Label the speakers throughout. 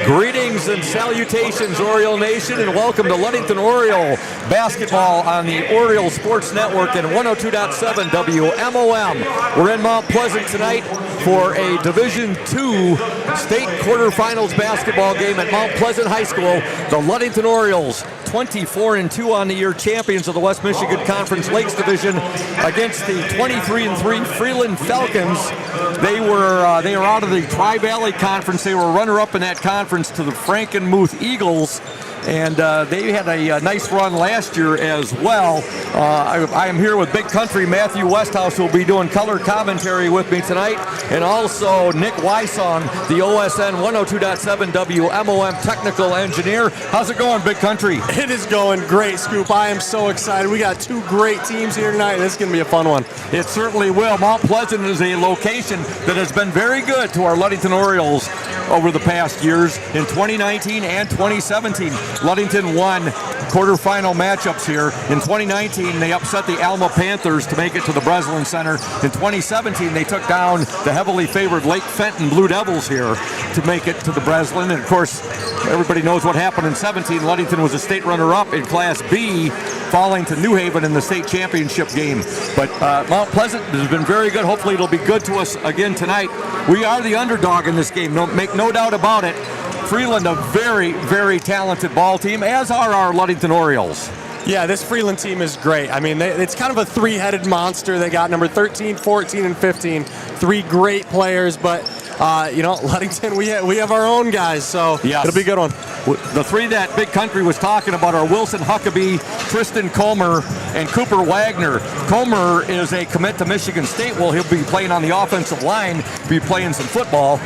Speaker 1: Greetings and salutations, Oriole Nation, and welcome to Ludington Oriole basketball on the Oriole Sports Network and 102.7 WMOM. We're in Mount Pleasant tonight for a Division II state quarterfinals basketball game at Mount Pleasant High School. The Ludington Orioles, 24-2 on the year, champions of the West Michigan Conference Lakes Division, against the 23-3 Freeland Falcons. They were out of the Tri-Valley Conference. They were runner-up in that conference to the Frankenmuth Eagles, and they had a nice run last year as well. I am here with Big Country Matthew Westhouse, who will be doing color commentary with me tonight, and also Nick Wysong, the OSN 102.7 WMOM technical engineer. How's it going, Big Country?
Speaker 2: It is going great, Scoop. I am so excited. We got two great teams here tonight, and this is going to be a fun one.
Speaker 1: It certainly will. Mount Pleasant is a location that has been very good to our Ludington Orioles over the past years. In 2019 and 2017, Ludington won quarterfinal matchups here. In 2019, they upset the Alma Panthers to make it to the Breslin Center. In 2017, they took down the heavily favored Lake Fenton Blue Devils here to make it to the Breslin. And of course, everybody knows what happened in 17. Ludington was a state runner-up in Class B, falling to New Haven in the state championship game. But Mount Pleasant has been very good. Hopefully it'll be good to us again tonight. We are the underdog in this game, make no doubt about it. Freeland, a very, very talented ball team, as are our Ludington Orioles.
Speaker 2: Yeah, this Freeland team is great. I mean, it's kind of a three-headed monster. They got number 13, 14, and 15. Three great players, but Ludington, we have our own guys, so yes, it'll be a good one.
Speaker 1: The three that Big Country was talking about are Wilson Huckabee, Tristan Comer, and Cooper Wagner. Comer is a commit to Michigan State. Well, he'll be playing on the offensive line, be playing some football.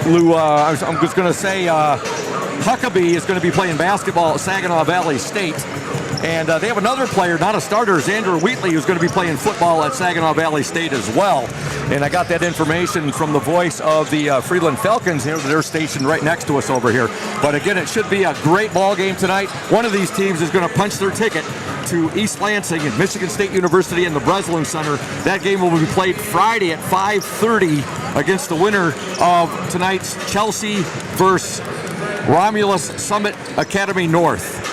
Speaker 1: I'm just going to say Huckabee is going to be playing basketball at Saginaw Valley State. And they have another player, not a starter, Xander Wheatley, who's going to be playing football at Saginaw Valley State as well. And I got that information from the voice of the Freeland Falcons. They're stationed right next to us over here. But again, it should be a great ball game tonight. One of these teams is going to punch their ticket to East Lansing and Michigan State University in the Breslin Center. That game will be played Friday at 5:30 against the winner of tonight's Chelsea versus Romulus Summit Academy North.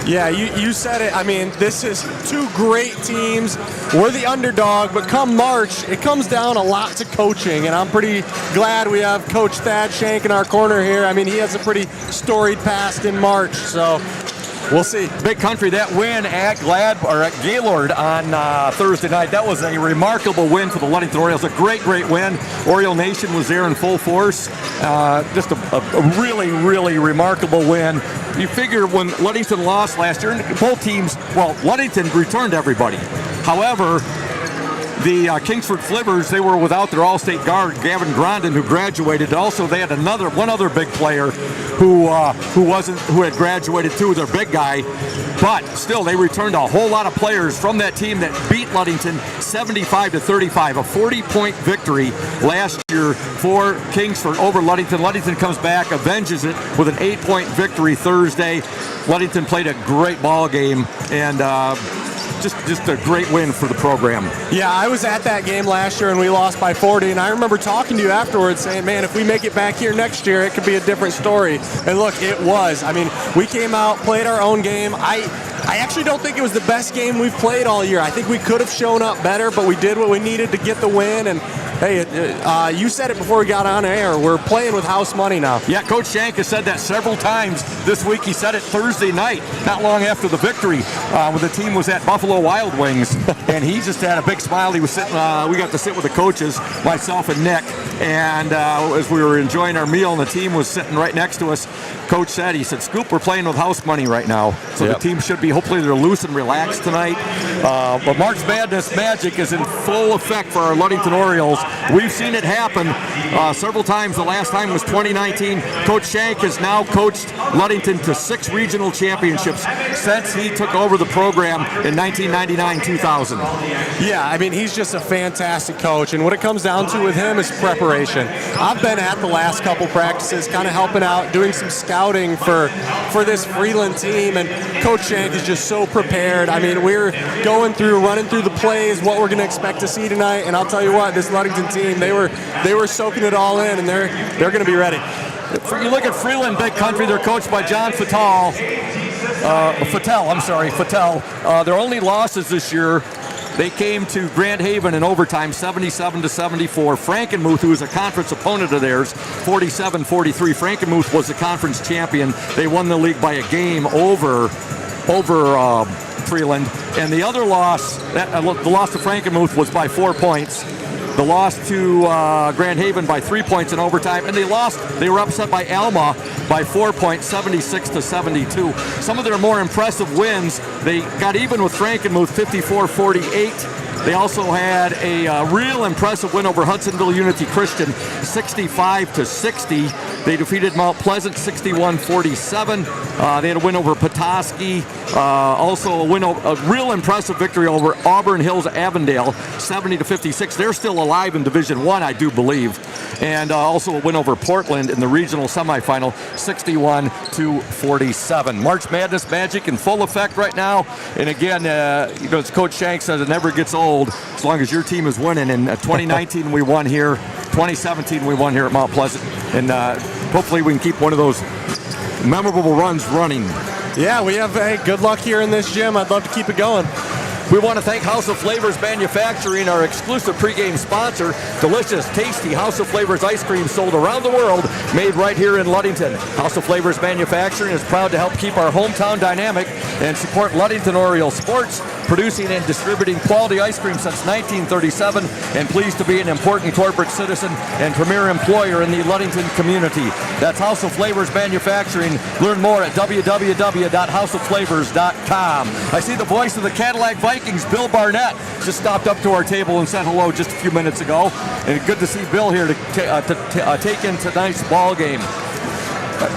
Speaker 2: Yeah, you said it. I mean, this is two great teams. We're the underdog, but come March, it comes down a lot to coaching, and I'm pretty glad we have Coach Thad Shank in our corner here. I mean, he has a pretty storied past in March, so we'll see.
Speaker 1: Big Country, that win at Gaylord on Thursday night, that was a remarkable win for the Ludington Orioles. A great, great win. Oriole Nation was there in full force. Just a really, really remarkable win. You figure when Ludington lost last year, and both teams, well, Ludington returned everybody. However, the Kingsford Flippers, they were without their all-state guard, Gavin Grondin, who graduated. Also, they had one other big player who had graduated too, their big guy. But still, they returned a whole lot of players from that team that beat Ludington 75-35, a 40-point victory last year for Kingsford over Ludington. Ludington comes back, avenges it with an 8-point victory Thursday. Ludington played a great ball game, and just a great win for the program.
Speaker 2: Yeah, I was at that game last year and we lost by 40, and I remember talking to you afterwards saying, man, if we make it back here next year, it could be a different story. And look, it was. I mean, we came out, played our own game. I actually don't think it was the best game we've played all year. I think we could have shown up better, but we did what we needed to get the win. And hey, you said it before we got on air. We're playing with house money now.
Speaker 1: Yeah, Coach Shank has said that several times this week. He said it Thursday night, not long after the victory, when the team was at Buffalo Wild Wings, and he just had a big smile. He was sitting. We got to sit with the coaches, myself and Nick, and as we were enjoying our meal, and the team was sitting right next to us. Coach said, he said, Scoop, we're playing with house money right now. So The team should be, hopefully they're loose and relaxed tonight. But March Madness magic is in full effect for our Ludington Orioles. We've seen it happen several times. The last time was 2019. Coach Shank has now coached Ludington to 6 regional championships since he took over the program in 1999-2000.
Speaker 2: Yeah, I mean, he's just a fantastic coach, and what it comes down to with him is preparation. I've been at the last couple practices, kind of helping out, doing some scouting for this Freeland team, and Coach Shank is just so prepared. I mean, we're running through the plays, what we're going to expect to see tonight, and I'll tell you what, this Ludington team, they were soaking it all in, and they're going to be ready.
Speaker 1: You look at Freeland Big Country, they're coached by John Fattel. Their only losses this year, they came to Grand Haven in overtime, 77-74. Frankenmuth, who was a conference opponent of theirs, 47-43. Frankenmuth was the conference champion. They won the league by a game over Freeland. And the other loss, the loss to Frankenmuth was by 4 points. The loss to Grand Haven by 3 points in overtime, and they were upset by Alma by 4 points, 76-72. Some of their more impressive wins, they got even with Frankenmuth, 54-48. They also had a real impressive win over Hudsonville Unity Christian, 65-60. They defeated Mount Pleasant, 61-47. They had a win over Petoskey. Also a real impressive victory over Auburn Hills Avondale, 70-56. They're still alive in Division I, I do believe. And also a win over Portland in the regional semifinal, 61-47. March Madness magic in full effect right now. And again, as Coach Shank says, it never gets old as long as your team is winning. In 2019, we won here. 2017, we won here at Mount Pleasant. And hopefully we can keep one of those memorable runs running.
Speaker 2: Yeah, we have good luck here in this gym. I'd love to keep it going.
Speaker 1: We want to thank House of Flavors Manufacturing, our exclusive pregame sponsor. Delicious, tasty House of Flavors ice cream sold around the world, made right here in Ludington. House of Flavors Manufacturing is proud to help keep our hometown dynamic and support Ludington Orioles sports, producing and distributing quality ice cream since 1937, and pleased to be an important corporate citizen and premier employer in the Ludington community. That's House of Flavors Manufacturing. Learn more at www.houseofflavors.com. I see the voice of the Cadillac Vikings, Bill Barnett, just stopped up to our table and said hello just a few minutes ago. And good to see Bill here to take in tonight's ball game.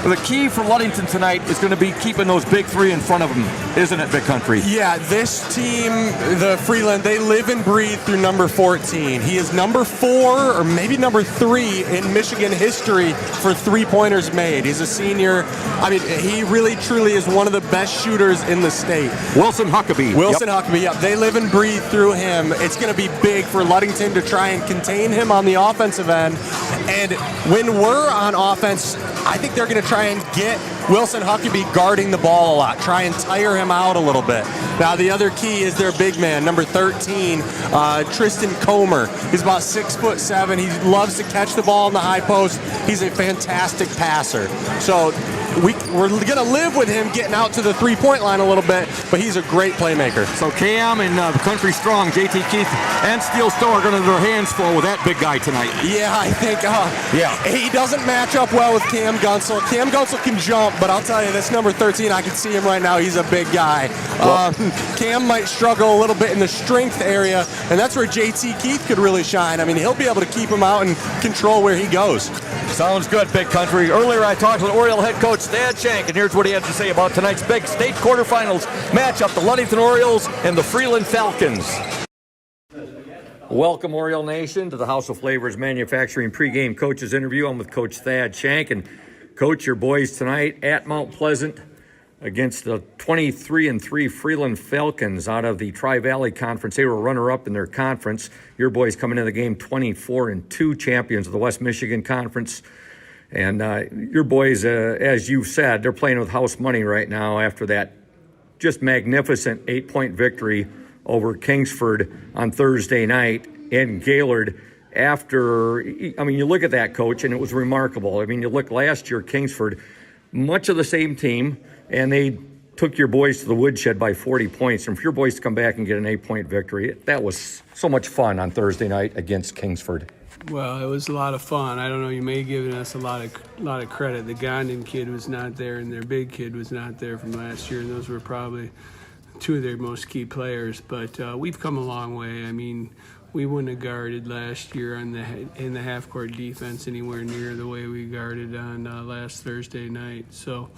Speaker 1: The key for Ludington tonight is going to be keeping those big three in front of them, isn't it, Big Country?
Speaker 2: Yeah, this team, the Freeland, they live and breathe through number 14. He is number 4 or maybe number 3 in Michigan history for three-pointers made. He's a senior. I mean, he really, truly is one of the best shooters in the state.
Speaker 1: Wilson Huckabee.
Speaker 2: Huckabee, yep. They live and breathe through him. It's going to be big for Ludington to try and contain him on the offensive end. And when we're on offense, I think they're going to try and get Wilson Huckabee guarding the ball a lot, try and tire him out a little bit. Now, the other key is their big man, number 13, Tristan Comer. He's about 6'7". He loves to catch the ball in the high post. He's a fantastic passer. So we're going to live with him getting out to the three-point line a little bit, but he's a great playmaker.
Speaker 1: So Cam and Country Strong, JT Keith, and Steel Stowe are going to have their hands full with that big guy tonight.
Speaker 2: Yeah, I think he doesn't match up well with Cam Gunsel. Cam Gunsel can jump, but I'll tell you, this number 13, I can see him right now. He's a big guy. Cam might struggle a little bit in the strength area, and that's where JT Keith could really shine. I mean, he'll be able to keep him out and control where he goes.
Speaker 1: Sounds good, Big Country. Earlier I talked with Oriole head coach Thad Shank, and here's what he had to say about tonight's big state quarterfinals matchup, the Ludington Orioles and the Freeland Falcons. Welcome, Oriole Nation, to the House of Flavors Manufacturing pregame coaches interview. I'm with Coach Thad Shank, and Coach, your boys tonight at Mount Pleasant against the 23-3 Freeland Falcons out of the Tri-Valley Conference. They were runner-up in their conference. Your boys coming into the game 24-2 champions of the West Michigan Conference. And your boys, as you've said, they're playing with house money right now after that just magnificent 8-point victory over Kingsford on Thursday night in Gaylord. You look at that, Coach, and it was remarkable. I mean, you look last year, Kingsford, much of the same team, and they took your boys to the woodshed by 40 points. And for your boys to come back and get an 8-point victory, that was so much fun on Thursday night against Kingsford.
Speaker 3: Well, it was a lot of fun. I don't know, you may have given us a lot of credit. The Gondon kid was not there, and their big kid was not there from last year, and those were probably two of their most key players. But we've come a long way. I mean, we wouldn't have guarded last year in the half-court defense anywhere near the way we guarded on last Thursday night. So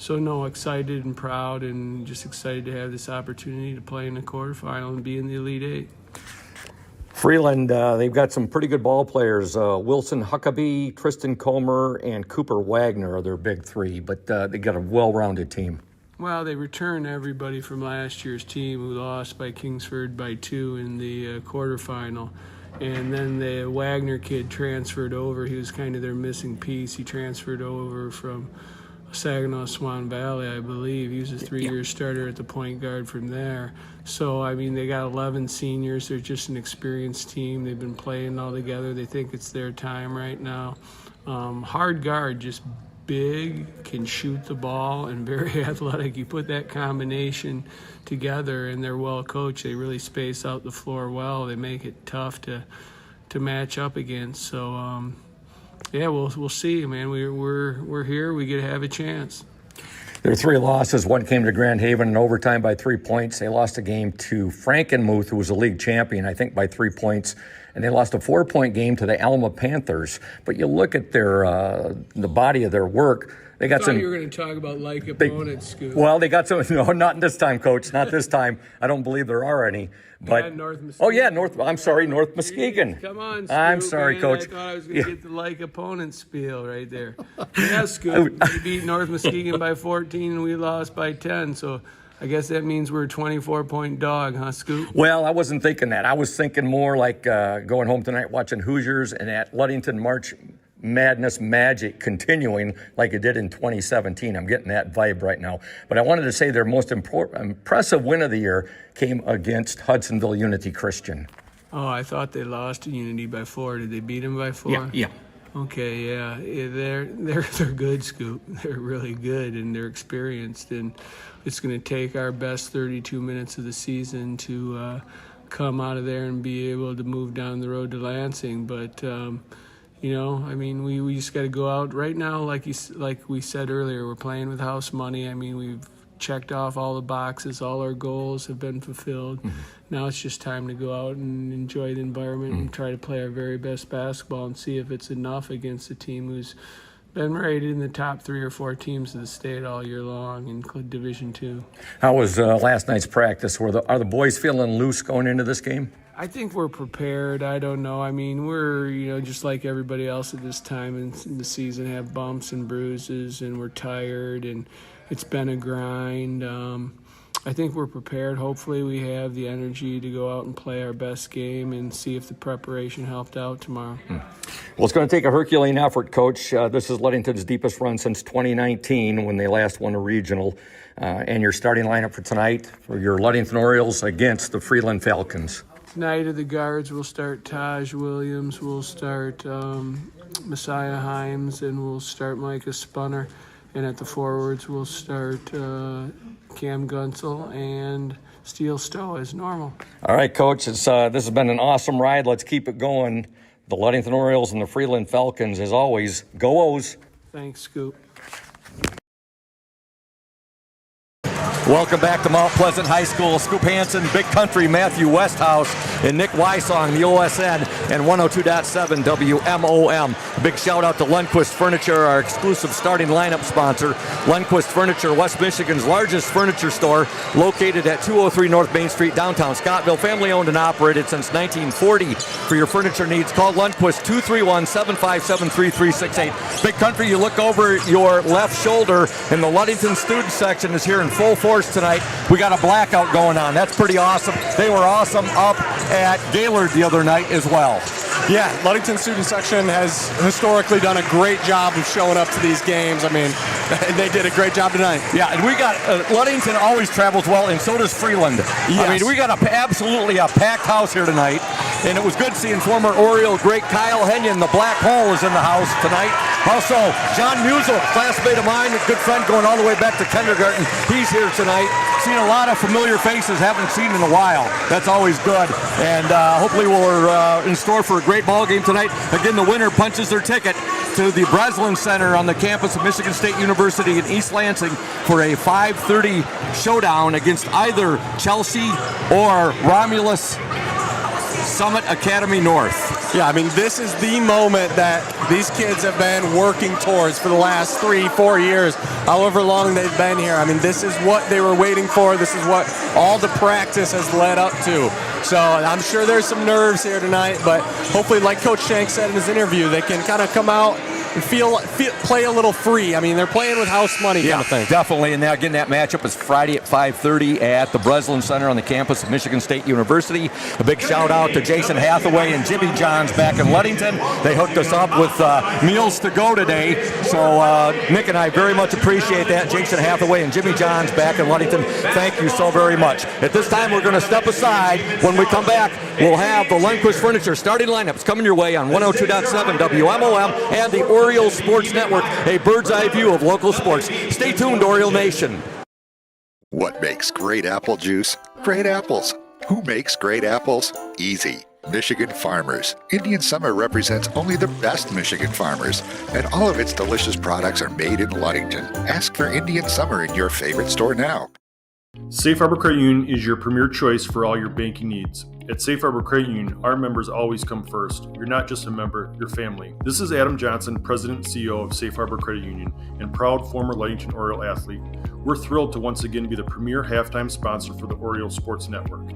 Speaker 3: no, excited and proud, and just excited to have this opportunity to play in the quarterfinal and be in the Elite Eight.
Speaker 1: Freeland, they've got some pretty good ball players. Wilson Huckabee, Tristan Comer, and Cooper Wagner are their big three, but they got a well-rounded team.
Speaker 3: Well, they returned everybody from last year's team who lost by Kingsford by 2 in the quarterfinal. And then the Wagner kid transferred over. He was kind of their missing piece. He transferred over from Saginaw Swan Valley, I believe. He was a 3-year starter at the point guard from there. So, I mean, they got 11 seniors. They're just an experienced team. They've been playing all together. They think it's their time right now. Hard guard, just big, can shoot the ball, and very athletic. You put that combination together, and they're well coached. They really space out the floor well. They make it tough to match up against. So, yeah, we'll see, man. We're here. We get to have a chance.
Speaker 1: There were 3 losses. One came to Grand Haven in overtime by 3 points. They lost a game to Frankenmuth, who was a league champion, I think, by 3 points. And they lost a 4-point game to the Alma Panthers. But you look at their the body of their work. They got some.
Speaker 3: You were going to talk about like opponents, Scoop.
Speaker 1: Well, they got some. No, not this time, Coach. Not this time. I don't believe there are any. But
Speaker 3: North Muskegon.
Speaker 1: Oh yeah, I'm sorry, North Muskegon.
Speaker 3: Come on, Scoop,
Speaker 1: I'm sorry,
Speaker 3: man.
Speaker 1: Coach.
Speaker 3: I thought I was going to get the like opponent spiel right there. Yeah, Scoop. We beat North Muskegon by 14, and we lost by 10. So I guess that means we're a 24-point dog, huh, Scoop?
Speaker 1: Well, I wasn't thinking that. I was thinking more like going home tonight watching Hoosiers and at Ludington March Madness magic continuing like it did in 2017. I'm getting that vibe right now. But I wanted to say their most impressive win of the year came against Hudsonville Unity Christian.
Speaker 3: Oh, I thought they lost to Unity by 4. Did they beat them by 4?
Speaker 1: Yeah.
Speaker 3: Okay, yeah, they're good, Scoop. They're really good, and they're experienced, and it's going to take our best 32 minutes of the season to come out of there and be able to move down the road to Lansing. But you know, I mean, we just got to go out right now. Like we said earlier, we're playing with house money. I mean, we've checked off all the boxes. All our goals have been fulfilled. Mm-hmm. Now it's just time to go out and enjoy the environment and try to play our very best basketball and see if it's enough against a team who's been rated in the top 3 or 4 teams of the state all year long in Division II.
Speaker 1: How was last night's practice? Are the boys feeling loose going into this game?
Speaker 3: I think we're prepared. I don't know. I mean, we're, just like everybody else at this time in the season, have bumps and bruises, and we're tired, and it's been a grind. I think we're prepared. Hopefully we have the energy to go out and play our best game and see if the preparation helped out tomorrow.
Speaker 1: Well, it's going to take a Herculean effort, Coach. This is Ludington's deepest run since 2019 when they last won a regional. And your starting lineup for tonight for your Ludington Orioles against the Freeland Falcons.
Speaker 3: Tonight at the guards, we'll start Taj Williams, we'll start Messiah Himes, and we'll start Micah Spunner. And at the forwards, we'll start Cam Gunsel and Steele Stowe as normal. All
Speaker 1: right, Coach. This has been an awesome ride. Let's keep it going. The Ludington Orioles and the Freeland Falcons, as always, go O's.
Speaker 3: Thanks, Scoop.
Speaker 1: Welcome back to Mount Pleasant High School. Scoop Hansen, Big Country, Matthew Westhouse, and Nick Wysong, the OSN, and 102.7 WMOM. A big shout out to Lundquist Furniture, our exclusive starting lineup sponsor. Lundquist Furniture, West Michigan's largest furniture store, located at 203 North Main Street, downtown Scottville. Family owned and operated since 1940. For your furniture needs, call Lundquist 231-757-3368. Big Country, you look over your left shoulder, and the Ludington student section is here in full force tonight. We got a blackout going on. That's pretty awesome. They were awesome up at Gaylord the other night as well.
Speaker 2: Yeah, Ludington student section has historically done a great job of showing up to these games. I mean, they did a great job tonight.
Speaker 1: Yeah, and we got Ludington always travels well, and so does Freeland. Yes. I mean, we got absolutely a packed house here tonight, and it was good seeing former Oriole great Kyle Henyon. The Black Hole is in the house tonight. Also, John Musial, classmate of mine, a good friend going all the way back to kindergarten. He's here tonight. Seen a lot of familiar faces, haven't seen in a while. That's always good. And hopefully we're in store for a great ball game tonight. Again, the winner punches their ticket to the Breslin Center on the campus of Michigan State University in East Lansing for a 5:30 showdown against either Chelsea or Romulus Summit Academy North.
Speaker 2: Yeah, I mean, this is the moment that these kids have been working towards for the last 3-4 years, however long they've been here. I mean, this is what they were waiting for. This is what all the practice has led up to. So I'm sure there's some nerves here tonight, but hopefully, like Coach Shank said in his interview, they can kind of come out play a little free. I mean, they're playing with house money kind of thing.
Speaker 1: Definitely. And now, again, that matchup is Friday at 5:30 at the Breslin Center on the campus of Michigan State University. A big shout out to Jason Hathaway and Jimmy Johns back in Ludington. They hooked us up with meals to go today. So Nick and I very much appreciate that. Jason Hathaway and Jimmy Johns back in Ludington. Thank you so very much. At this time, we're going to step aside. When we come back, we'll have the Lundquist Furniture starting lineups coming your way on 102.7 WMOM and the Orioles Sports Network, a bird's eye view of local sports. Stay tuned, Oriole Nation.
Speaker 4: What makes great apple juice? Great apples. Who makes great apples? Easy. Michigan Farmers. Indian Summer represents only the best Michigan farmers, and all of its delicious products are made in Ludington. Ask for Indian Summer in your favorite store now.
Speaker 5: Safe Harbor Credit Union is your premier choice for all your banking needs. At Safe Harbor Credit Union, our members always come first. You're not just a member, you're family. This is Adam Johnson, President and CEO of Safe Harbor Credit Union and proud former Ludington Oriole athlete. We're thrilled to once again be the premier halftime sponsor for the Orioles Sports Network.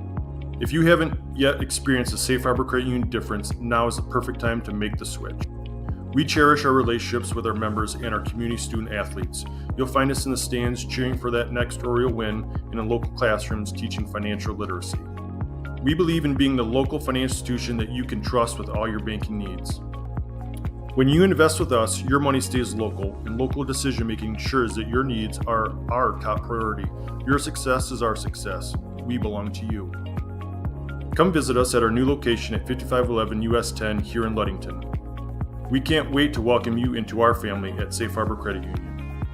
Speaker 5: If you haven't yet experienced the Safe Harbor Credit Union difference, now is the perfect time to make the switch. We cherish our relationships with our members and our community student athletes. You'll find us in the stands cheering for that next Oriole win and in local classrooms teaching financial literacy. We believe in being the local financial institution that you can trust with all your banking needs. When you invest with us, your money stays local, and local decision-making ensures that your needs are our top priority. Your success is our success. We belong to you. Come visit us at our new location at 5511 US 10 here in Ludington. We can't wait to welcome you into our family at Safe Harbor Credit Union.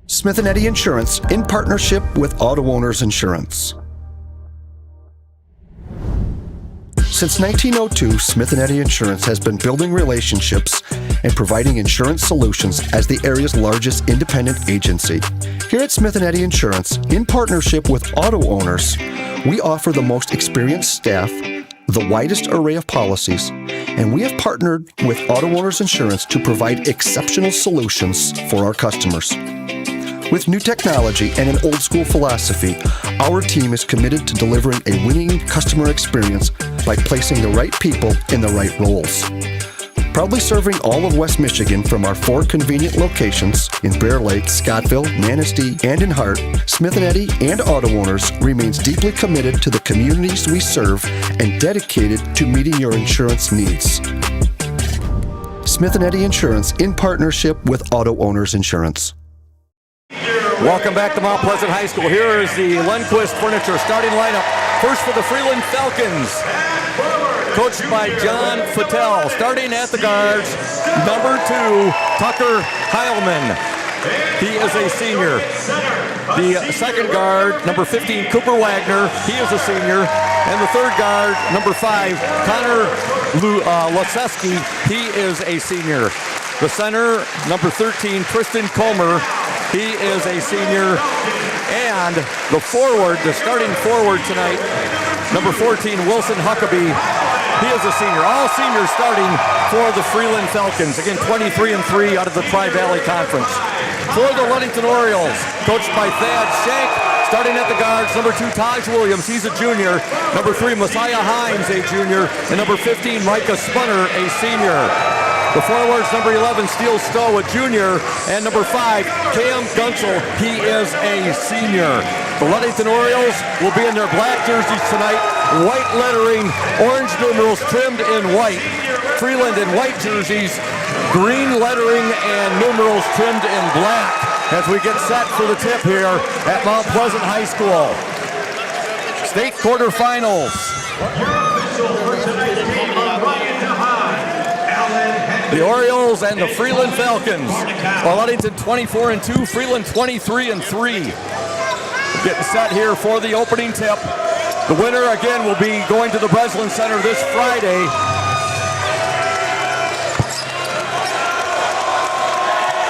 Speaker 6: Smith & Eddy Insurance in partnership with Auto Owners Insurance. Since 1902, Smith & Eddy Insurance has been building relationships and providing insurance solutions as the area's largest independent agency. Here at Smith & Eddy Insurance, in partnership with Auto Owners, we offer the most experienced staff, the widest array of policies, and we have partnered with Auto Owners Insurance to provide exceptional solutions for our customers. With new technology and an old-school philosophy, our team is committed to delivering a winning customer experience by placing the right people in the right roles. Proudly serving all of West Michigan from our 4 convenient locations in Bear Lake, Scottville, Manistee, and in Hart, Smith & Eddy and Auto Owners remains deeply committed to the communities we serve and dedicated to meeting your insurance needs. Smith & Eddy Insurance in partnership with Auto Owners Insurance.
Speaker 1: Welcome back to Mount Pleasant High School. Here is the Lundquist Furniture starting lineup. First for the Freeland Falcons, coached by John Fattel. Starting at the guards, number 2, Tucker Heilman. He is a senior. The second guard, number 15, Cooper Wagner. He is a senior. And the third guard, number 5, Connor Laseski. He is a senior. The center, number 13, Tristan Comer. He is a senior. And the forward, the starting forward tonight, number 14, Wilson Huckabee. He is a senior. All seniors starting for the Freeland Falcons. Again, 23-3 out of the Tri-Valley Conference. For the Ludington Orioles, coached by Thad Shank. Starting at the guards, number 2, Taj Williams. He's a junior. Number 3, Messiah Himes, a junior. And number 15, Micah Spunner, a senior. The forwards, number 11, Steele Stowe, a junior, and number 5, Cam Gunsel, he is a senior. The Ludington Orioles will be in their black jerseys tonight, white lettering, orange numerals trimmed in white. Freeland in white jerseys, green lettering and numerals trimmed in black as we get set for the tip here at Mount Pleasant High School. State quarterfinals. The Orioles and the Freeland Falcons. Ludington 24-2, Freeland 23-3. Getting set here for the opening tip. The winner again will be going to the Breslin Center this Friday.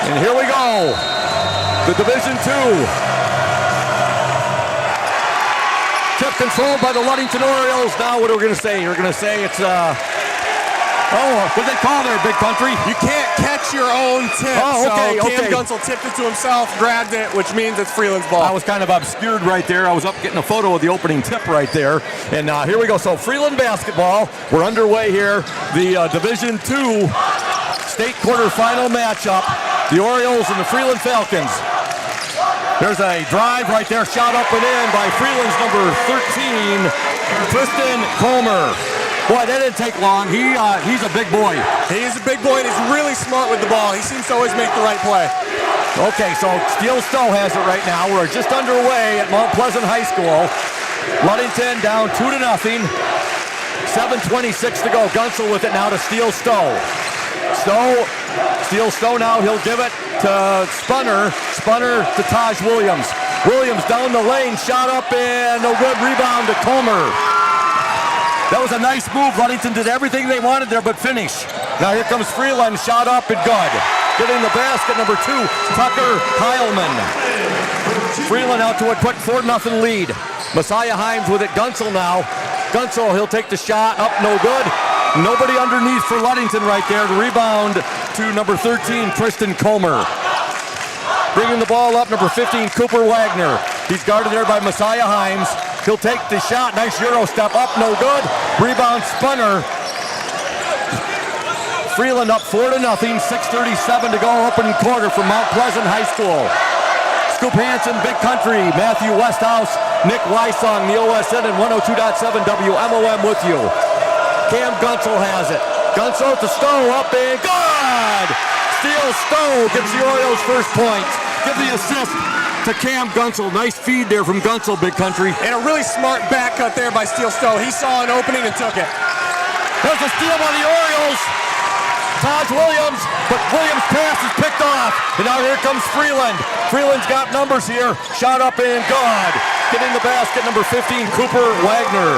Speaker 1: And here we go. The Division II. Tip controlled by the Ludington Orioles. Now what are we going to say? We're going to say it's what do they call there, Big Country?
Speaker 2: You can't catch your own tip.
Speaker 1: Oh, okay,
Speaker 2: so Cam Gunsel tipped it to himself, grabbed it, which means it's Freeland's ball.
Speaker 1: I was kind of obscured right there. I was up getting a photo of the opening tip right there. And here we go. So Freeland basketball. We're underway here. The Division II state quarterfinal matchup. The Orioles and the Freeland Falcons. There's a drive right there, shot up and in by Freeland's number 13, Tristan Comer. Boy, that didn't take long. He's a big boy.
Speaker 2: He is a big boy, and he's really smart with the ball. He seems to always make the right play.
Speaker 1: Okay, so Steele Stowe has it right now. We're just underway at Mount Pleasant High School. Ludington down 2-0. 7:26 to go. Gunsel with it now to Steele Stowe. Steele Stowe now, he'll give it to Spunner. Spunner to Taj Williams. Williams down the lane, shot up and no good. Rebound to Comer. That was a nice move. Ludington did everything they wanted there but finish. Now here comes Freeland, shot up and good. Getting the basket, number 2, Tucker Heilman. Freeland out to a quick 4-0 lead. Messiah Himes with it. Gunsel now. Gunsel, he'll take the shot. Up, no good. Nobody underneath for Ludington right there. The rebound to number 13, Tristan Comer. Bringing the ball up, number 15, Cooper Wagner. He's guarded there by Messiah Himes. He'll take the shot. Nice Euro step. Up, no good. Rebound, Spunner. Freeland up 4-0. 6:37 to go. Opening quarter from Mount Pleasant High School. Scoop Hansen, Big Country, Matthew Westhouse, Nick Wysong, the OSN, and 102.7 WMOM with you. Cam Gunsel has it. Gunsel to Stowe, up and good! Steele Stowe gives the Orioles first point. Give the assist to Cam Gunsel. Nice feed there from Gunsel, Big Country.
Speaker 2: And a really smart back cut there by Steele Stowe. He saw an opening and took it.
Speaker 1: There's a steal by the Orioles. Taj Williams, but Williams' pass is picked off. And now here comes Freeland. Freeland's got numbers here. Shot up and good. Getting the basket, number 15, Cooper Wagner.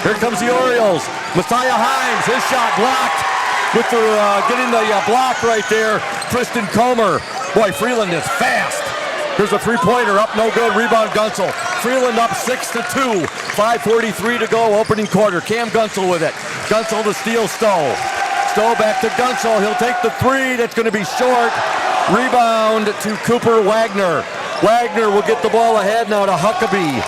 Speaker 1: Here comes the Orioles. Messiah Himes, his shot blocked. With the getting the block right there, Tristan Comer. Boy, Freeland is fast. Here's a three-pointer, up no good. Rebound Gunsel. Freeland up 6-2. 5:43 to go, opening quarter. Cam Gunsel with it. Gunsel to Steele Stowe. Stowe back to Gunsel. He'll take the three. That's going to be short. Rebound to Cooper Wagner. Wagner will get the ball ahead now to Huckabee.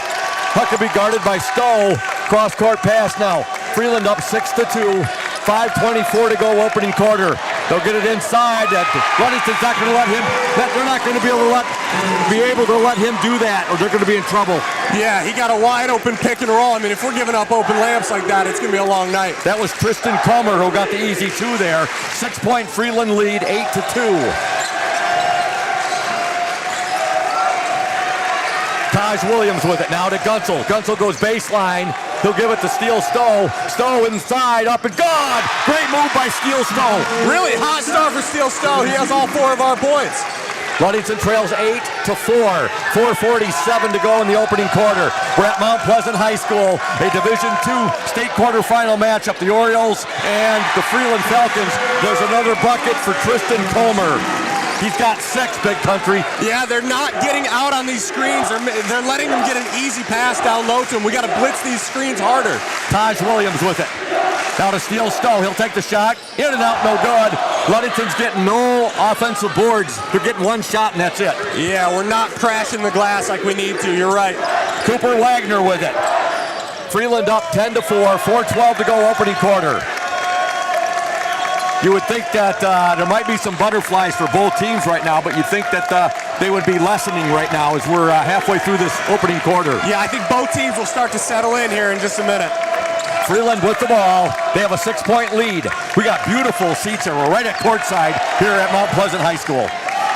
Speaker 1: Huckabee guarded by Stowe. Cross-court pass now. Freeland up 6-2. 5:24 to go, opening quarter. They'll get it inside. Ludington's not going to let him. They're not going to be able to let him do that, or they're going to be in trouble.
Speaker 2: Yeah, he got a wide open pick and roll. I mean, if we're giving up open layups like that, it's going to be a long night.
Speaker 1: That was Tristan Comer who got the easy two there. 6-point Freeland lead, 8-2. Taj Williams with it now to Gunsel. Gunsel goes baseline. He'll give it to Steele Stowe. Stowe inside, up and good! Great move by Steele Stowe.
Speaker 2: Really hot start for Steele Stowe. He has all 4 of our points.
Speaker 1: Ludington trails 8-4. 4:47 to go in the opening quarter. We're at Mount Pleasant High School, a Division II state quarterfinal matchup. The Orioles and the Freeland Falcons. There's another bucket for Tristan Comer. He's got 6, Big Country.
Speaker 2: Yeah, they're not getting out on these screens. They're letting them get an easy pass down low to him. We got to blitz these screens harder.
Speaker 1: Taj Williams with it. Now to Steele Stowe. He'll take the shot. In and out, no good. Ludington's getting no offensive boards. They're getting one shot, and that's it.
Speaker 2: Yeah, we're not crashing the glass like we need to. You're right.
Speaker 1: Cooper Wagner with it. Freeland up 10-4. 4:12 to go, opening quarter. You would think that there might be some butterflies for both teams right now, but you'd think that they would be lessening right now as we're halfway through this opening quarter.
Speaker 2: Yeah, I think both teams will start to settle in here in just a minute.
Speaker 1: Freeland with the ball. They have a 6-point lead. We got beautiful seats here. We're right at courtside here at Mount Pleasant High School.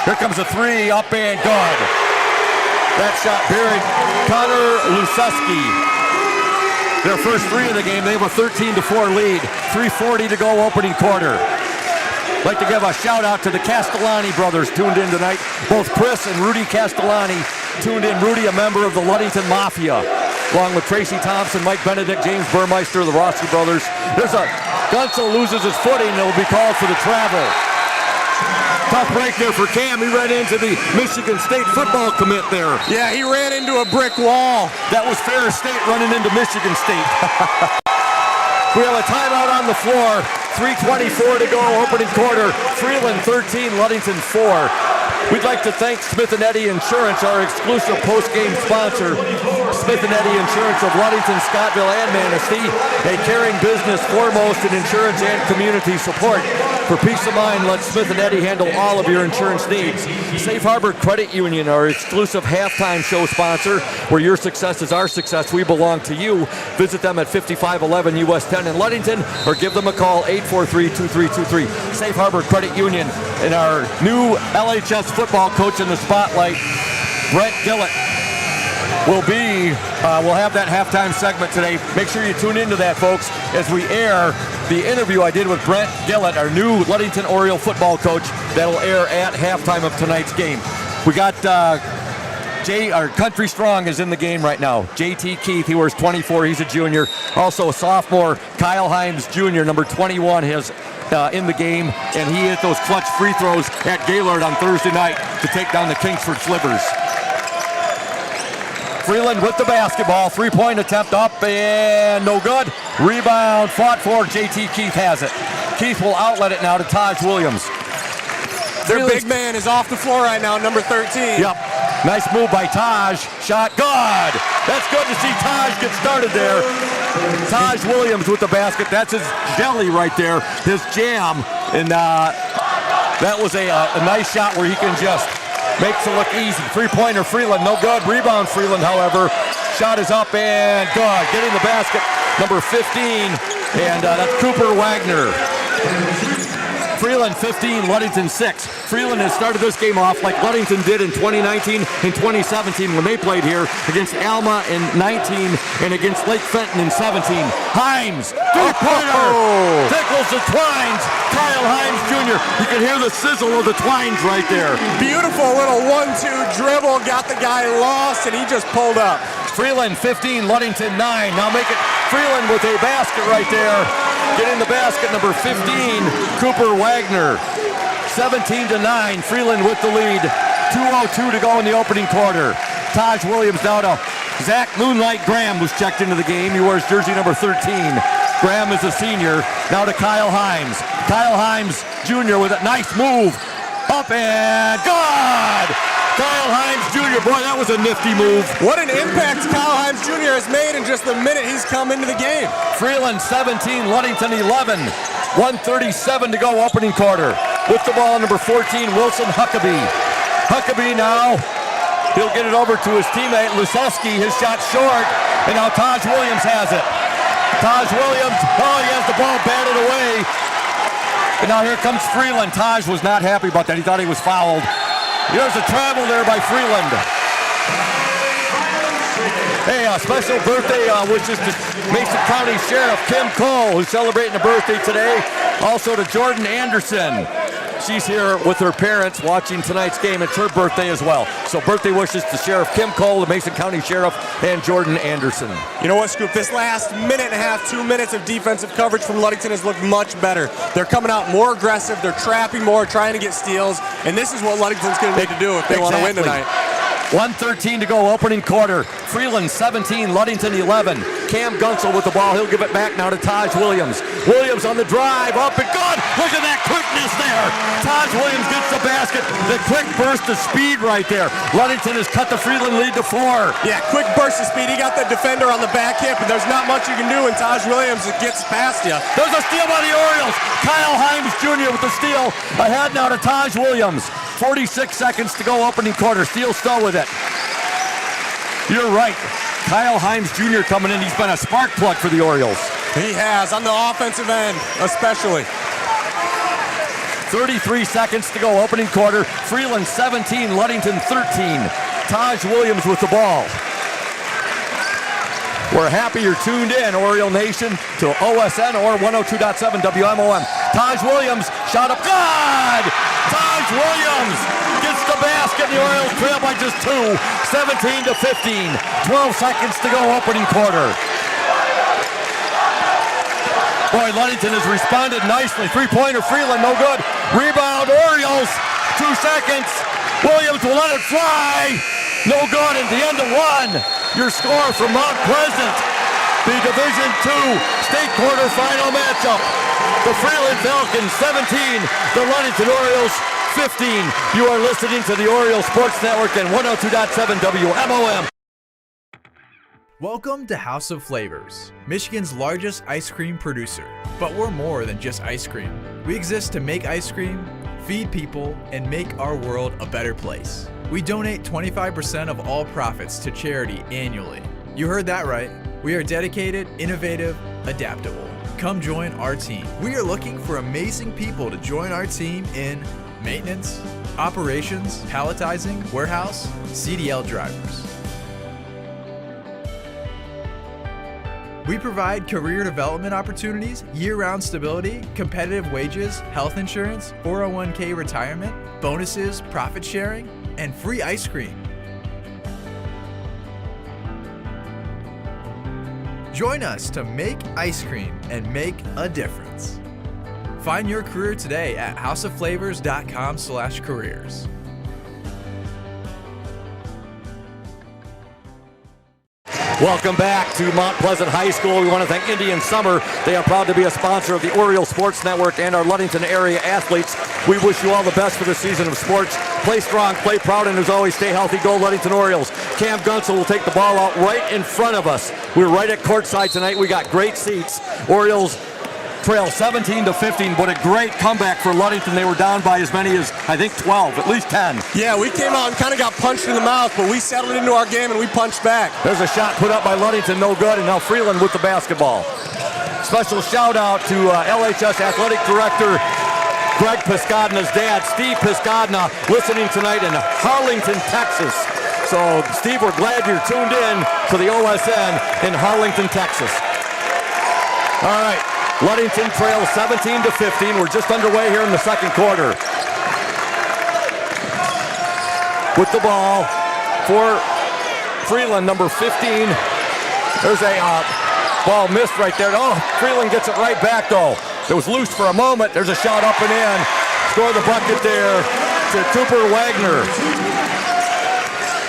Speaker 1: Here comes a three, up and good. That shot buried Connor Luseski. Their first 3 of the game. They have a 13-4 lead. 3:40 to go, opening quarter. I'd like to give a shout out to the Castellani brothers tuned in tonight. Both Chris and Rudy Castellani tuned in. Rudy, a member of the Ludington Mafia, along with Tracy Thompson, Mike Benedict, James Burmeister, the Rossi brothers. There's a Gunsel loses his footing and it will be called for the travel. Tough break there for Cam. He ran into the Michigan State football commit there.
Speaker 2: Yeah, he ran into a brick wall.
Speaker 1: That was Ferris State running into Michigan State. We have a timeout on the floor. 3:24 to go, opening quarter. Freeland 13, Ludington 4. We'd like to thank Smith & Eddy Insurance, our exclusive post-game sponsor. Smith & Eddy Insurance of Ludington, Scottville, and Manistee. A caring business foremost in insurance and community support. For peace of mind, let Smith and Eddy handle all of your insurance needs. Safe Harbor Credit Union, our exclusive halftime show sponsor, where your success is our success. We belong to you. Visit them at 5511 US 10 in Ludington, or give them a call, 843-2323. Safe Harbor Credit Union. And our new LHS football coach in the spotlight, Brett Gillett, we'll have that halftime segment today. Make sure you tune into that, folks, as we air the interview I did with Brett Gillett, our new Ludington Oriole football coach. That'll air at halftime of tonight's game. We got our Country Strong is in the game right now. JT Keith, he wears 24, he's a junior. Also a sophomore, Kyle Himes Jr., number 21, is in the game, and he hit those clutch free throws at Gaylord on Thursday night to take down the Kingsford Slivers. Freeland with the basketball, three-point attempt up and no good. Rebound fought for, JT Keith has it. Keith will outlet it now to Taj Williams.
Speaker 2: Their big man is off the floor right now, number 13.
Speaker 1: Yep, nice move by Taj, shot good. That's good to see Taj get started there. Taj Williams with the basket, that's his jelly right there, his jam. And that was a nice shot where he can just makes it look easy. Three-pointer Freeland, no good. Rebound Freeland, however. Shot is up and good. Getting the basket, number 15, and that's Cooper Wagner. Freeland 15, Ludington 6. Freeland has started this game off like Ludington did in 2019 and 2017 when they played here against Alma in 19 and against Lake Fenton in 17. Himes, three-pointer, tickles the twines. Kyle Himes Jr. You can hear the sizzle of the twines right there.
Speaker 2: Beautiful little 1-2 dribble, got the guy lost, and he just pulled up.
Speaker 1: Freeland 15, Ludington 9. Now make it Freeland with a basket right there. Getting the basket, number 15, Cooper Wagner. 17-9, Freeland with the lead. 2:02 to go in the opening quarter. Taj Williams now to Zach Moonlight Graham, who's checked into the game. He wears jersey number 13. Graham is a senior. Now to Kyle Himes. Kyle Himes Jr. with a nice move. Up and good! Kyle Himes Jr., boy, that was a nifty move.
Speaker 2: What an impact Kyle Himes Jr. has made in just the minute he's come into the game.
Speaker 1: Freeland 17, Ludington 11. 1:37 to go, opening quarter. With the ball, number 14, Wilson Huckabee. Huckabee now, he'll get it over to his teammate, Lusewski. His shot short, and now Taj Williams has it. Taj Williams, he has the ball batted away. And now here comes Freeland. Taj was not happy about that. He thought he was fouled. There's a travel there by Freeland. Hey, a special birthday wishes to Mason County Sheriff Kim Cole, who's celebrating a birthday today. Also to Jordan Anderson. She's here with her parents watching tonight's game. It's her birthday as well. So birthday wishes to Sheriff Kim Cole, the Mason County Sheriff, and Jordan Anderson.
Speaker 2: You know what, Scoop? This last minute and a half, 2 minutes of defensive coverage from Ludington has looked much better. They're coming out more aggressive. They're trapping more, trying to get steals. And this is what Ludington's going to need to do if they want to win tonight.
Speaker 1: 1:13 to go, opening quarter. Freeland 17, Ludington 11. Cam Gunsel with the ball. He'll give it back now to Taj Williams. Williams on the drive, up and good. Look at that quickness there. Taj Williams gets the basket. The quick burst of speed right there. Ludington has cut the Freeland lead to 4.
Speaker 2: Yeah, quick burst of speed. He got the defender on the back hip, and there's not much you can do when Taj Williams gets past you.
Speaker 1: There's a steal by the Orioles. Kyle Himes Jr. with the steal. Ahead now to Taj Williams. 46 seconds to go, opening quarter. Steele Stowe with it. You're right. Kyle Himes Jr. coming in. He's been a spark plug for the Orioles.
Speaker 2: He has, on the offensive end, especially.
Speaker 1: 33 seconds to go, opening quarter. Freeland 17, Ludington 13. Taj Williams with the ball. We're happy you're tuned in, Oriole Nation, to OSN or 102.7 WMOM. Taj Williams, shot up, good! Taj Williams gets the basket, the Orioles trail by just 2, 17-15. 12 seconds to go, opening quarter. Boy, Ludington has responded nicely. Three-pointer, Freeland, no good. Rebound, Orioles, 2 seconds. Williams will let it fly. No good at the end of 1. Your score from Mount Pleasant, the Division II state quarterfinal matchup. The Freeland Falcons 17, the Ludington Orioles 15. You are listening to the Orioles Sports Network and 102.7 WMOM.
Speaker 7: Welcome to House of Flavors, Michigan's largest ice cream producer. But we're more than just ice cream. We exist to make ice cream, feed people, and make our world a better place. We donate 25% of all profits to charity annually. You heard that right. We are dedicated, innovative, adaptable. Come join our team. We are looking for amazing people to join our team in maintenance, operations, palletizing, warehouse, CDL drivers. We provide career development opportunities, year-round stability, competitive wages, health insurance, 401k retirement, bonuses, profit sharing, and free ice cream. Join us to make ice cream and make a difference. Find your career today at houseofflavors.com/careers.
Speaker 1: Welcome back to Mount Pleasant High School. We want to thank Indian Summer. They are proud to be a sponsor of the Orioles Sports Network and our Ludington area athletes. We wish you all the best for the season of sports. Play strong, play proud, and as always, stay healthy. Go Ludington Orioles. Cam Gunsel will take the ball out right in front of us. We're right at courtside tonight. We got great seats. Orioles trail 17-15, but a great comeback for Ludington. They were down by as many as, I think, 12, at least 10.
Speaker 2: Yeah, we came out and kind of got punched in the mouth, but we settled into our game and we punched back.
Speaker 1: There's a shot put up by Ludington, no good, and now Freeland with the basketball. Special shout out to LHS Athletic Director Greg Piscadna's dad, Steve Piscadna, listening tonight in Harlington, Texas. So, Steve, we're glad you're tuned in to the OSN in Harlington, Texas. All right. Ludington trails 17-15. We're just underway here in the second quarter. With the ball for Freeland, number 15. There's a ball missed right there. Oh, Freeland gets it right back, though. It was loose for a moment. There's a shot up and in. Score the bucket there to Cooper Wagner.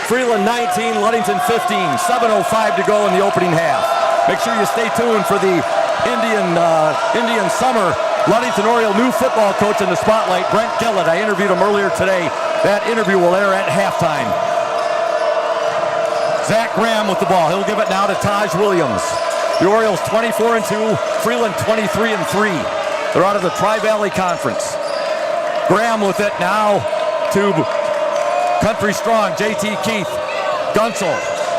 Speaker 1: Freeland 19, Ludington 15. 7:05 to go in the opening half. Make sure you stay tuned for the Indian Summer Ludington Oriole new football coach in the spotlight, Brent Gillett. I interviewed him earlier today. That interview will air at halftime. Zach Graham with the ball. He'll give it now to Taj Williams. The Orioles 24-2, Freeland 23-3. They're out of the Tri-Valley Conference. Graham with it now to Country Strong, JT Keith. Gunsel,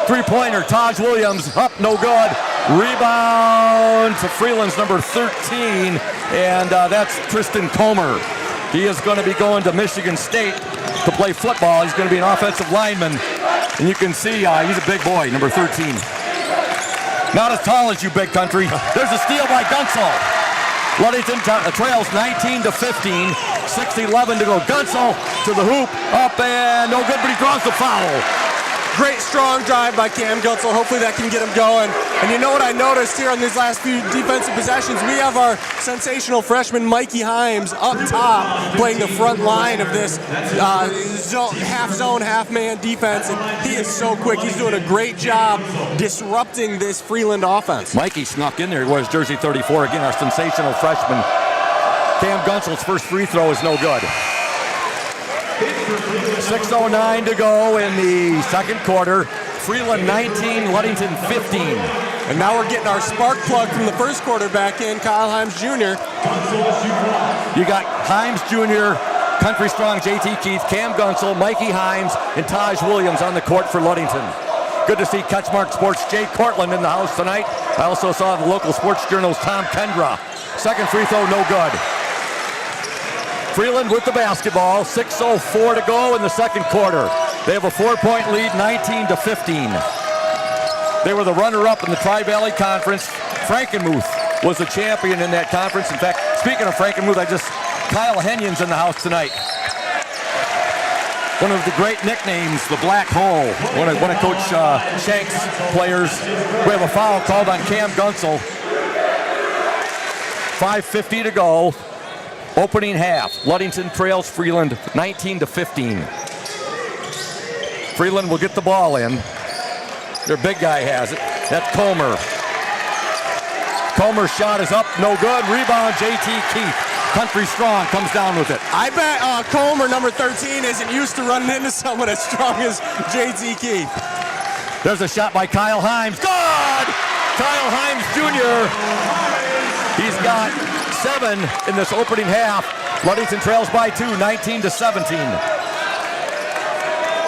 Speaker 1: three-pointer, Taj Williams, up, no good. Rebound to Freeland's number 13, and that's Tristan Comer. He is going to be going to Michigan State to play football. He's going to be an offensive lineman, and you can see he's a big boy, number 13. Not as tall as you, Big Country. There's a steal by Gunsel. Ludington trails 19-15, 6:11 to go. Gunsel to the hoop, up and no good, but he draws the foul.
Speaker 2: Great strong drive by Cam Gunsel. Hopefully that can get him going. And you know what I noticed here on these last few defensive possessions? We have our sensational freshman Mikey Himes up top playing the front line of this half zone, half man defense. And he is so quick. He's doing a great job disrupting this Freeland offense.
Speaker 1: Mikey snuck in there. He wears jersey 34. Again, our sensational freshman. Cam Gunsel's first free throw is no good. 6:09 to go in the second quarter. Freeland 19, Ludington 15.
Speaker 2: And now we're getting our spark plug from the first quarter back in, Kyle Himes Jr.
Speaker 1: You got Himes Jr., Country Strong, JT Keith, Cam Gunsel, Mikey Himes, and Taj Williams on the court for Ludington. Good to see Catchmark Sports' Jay Cortland in the house tonight. I also saw the local sports journal's Tom Kendra. Second free throw, no good. Freeland with the basketball, 6:04 to go in the second quarter. They have a 4-point lead, 19-15. They were the runner-up in the Tri-Valley Conference. Frankenmuth was the champion in that conference. In fact, speaking of Frankenmuth, Kyle Henyon's in the house tonight. One of the great nicknames, the Black Hole. One of Coach Shank's players. We have a foul called on Cam Gunsel. 5:50 to go. Opening half, Ludington trails Freeland 19-15. Freeland will get the ball in. Their big guy has it. That's Comer. Comer's shot is up, no good. Rebound, JT Keith. Country Strong comes down with it.
Speaker 2: I bet Comer, number 13, isn't used to running into someone as strong as JT Keith.
Speaker 1: There's a shot by Kyle Himes. Good! Kyle Himes Jr. He's got 7 in this opening half. Ludington trails by 2, 19-17.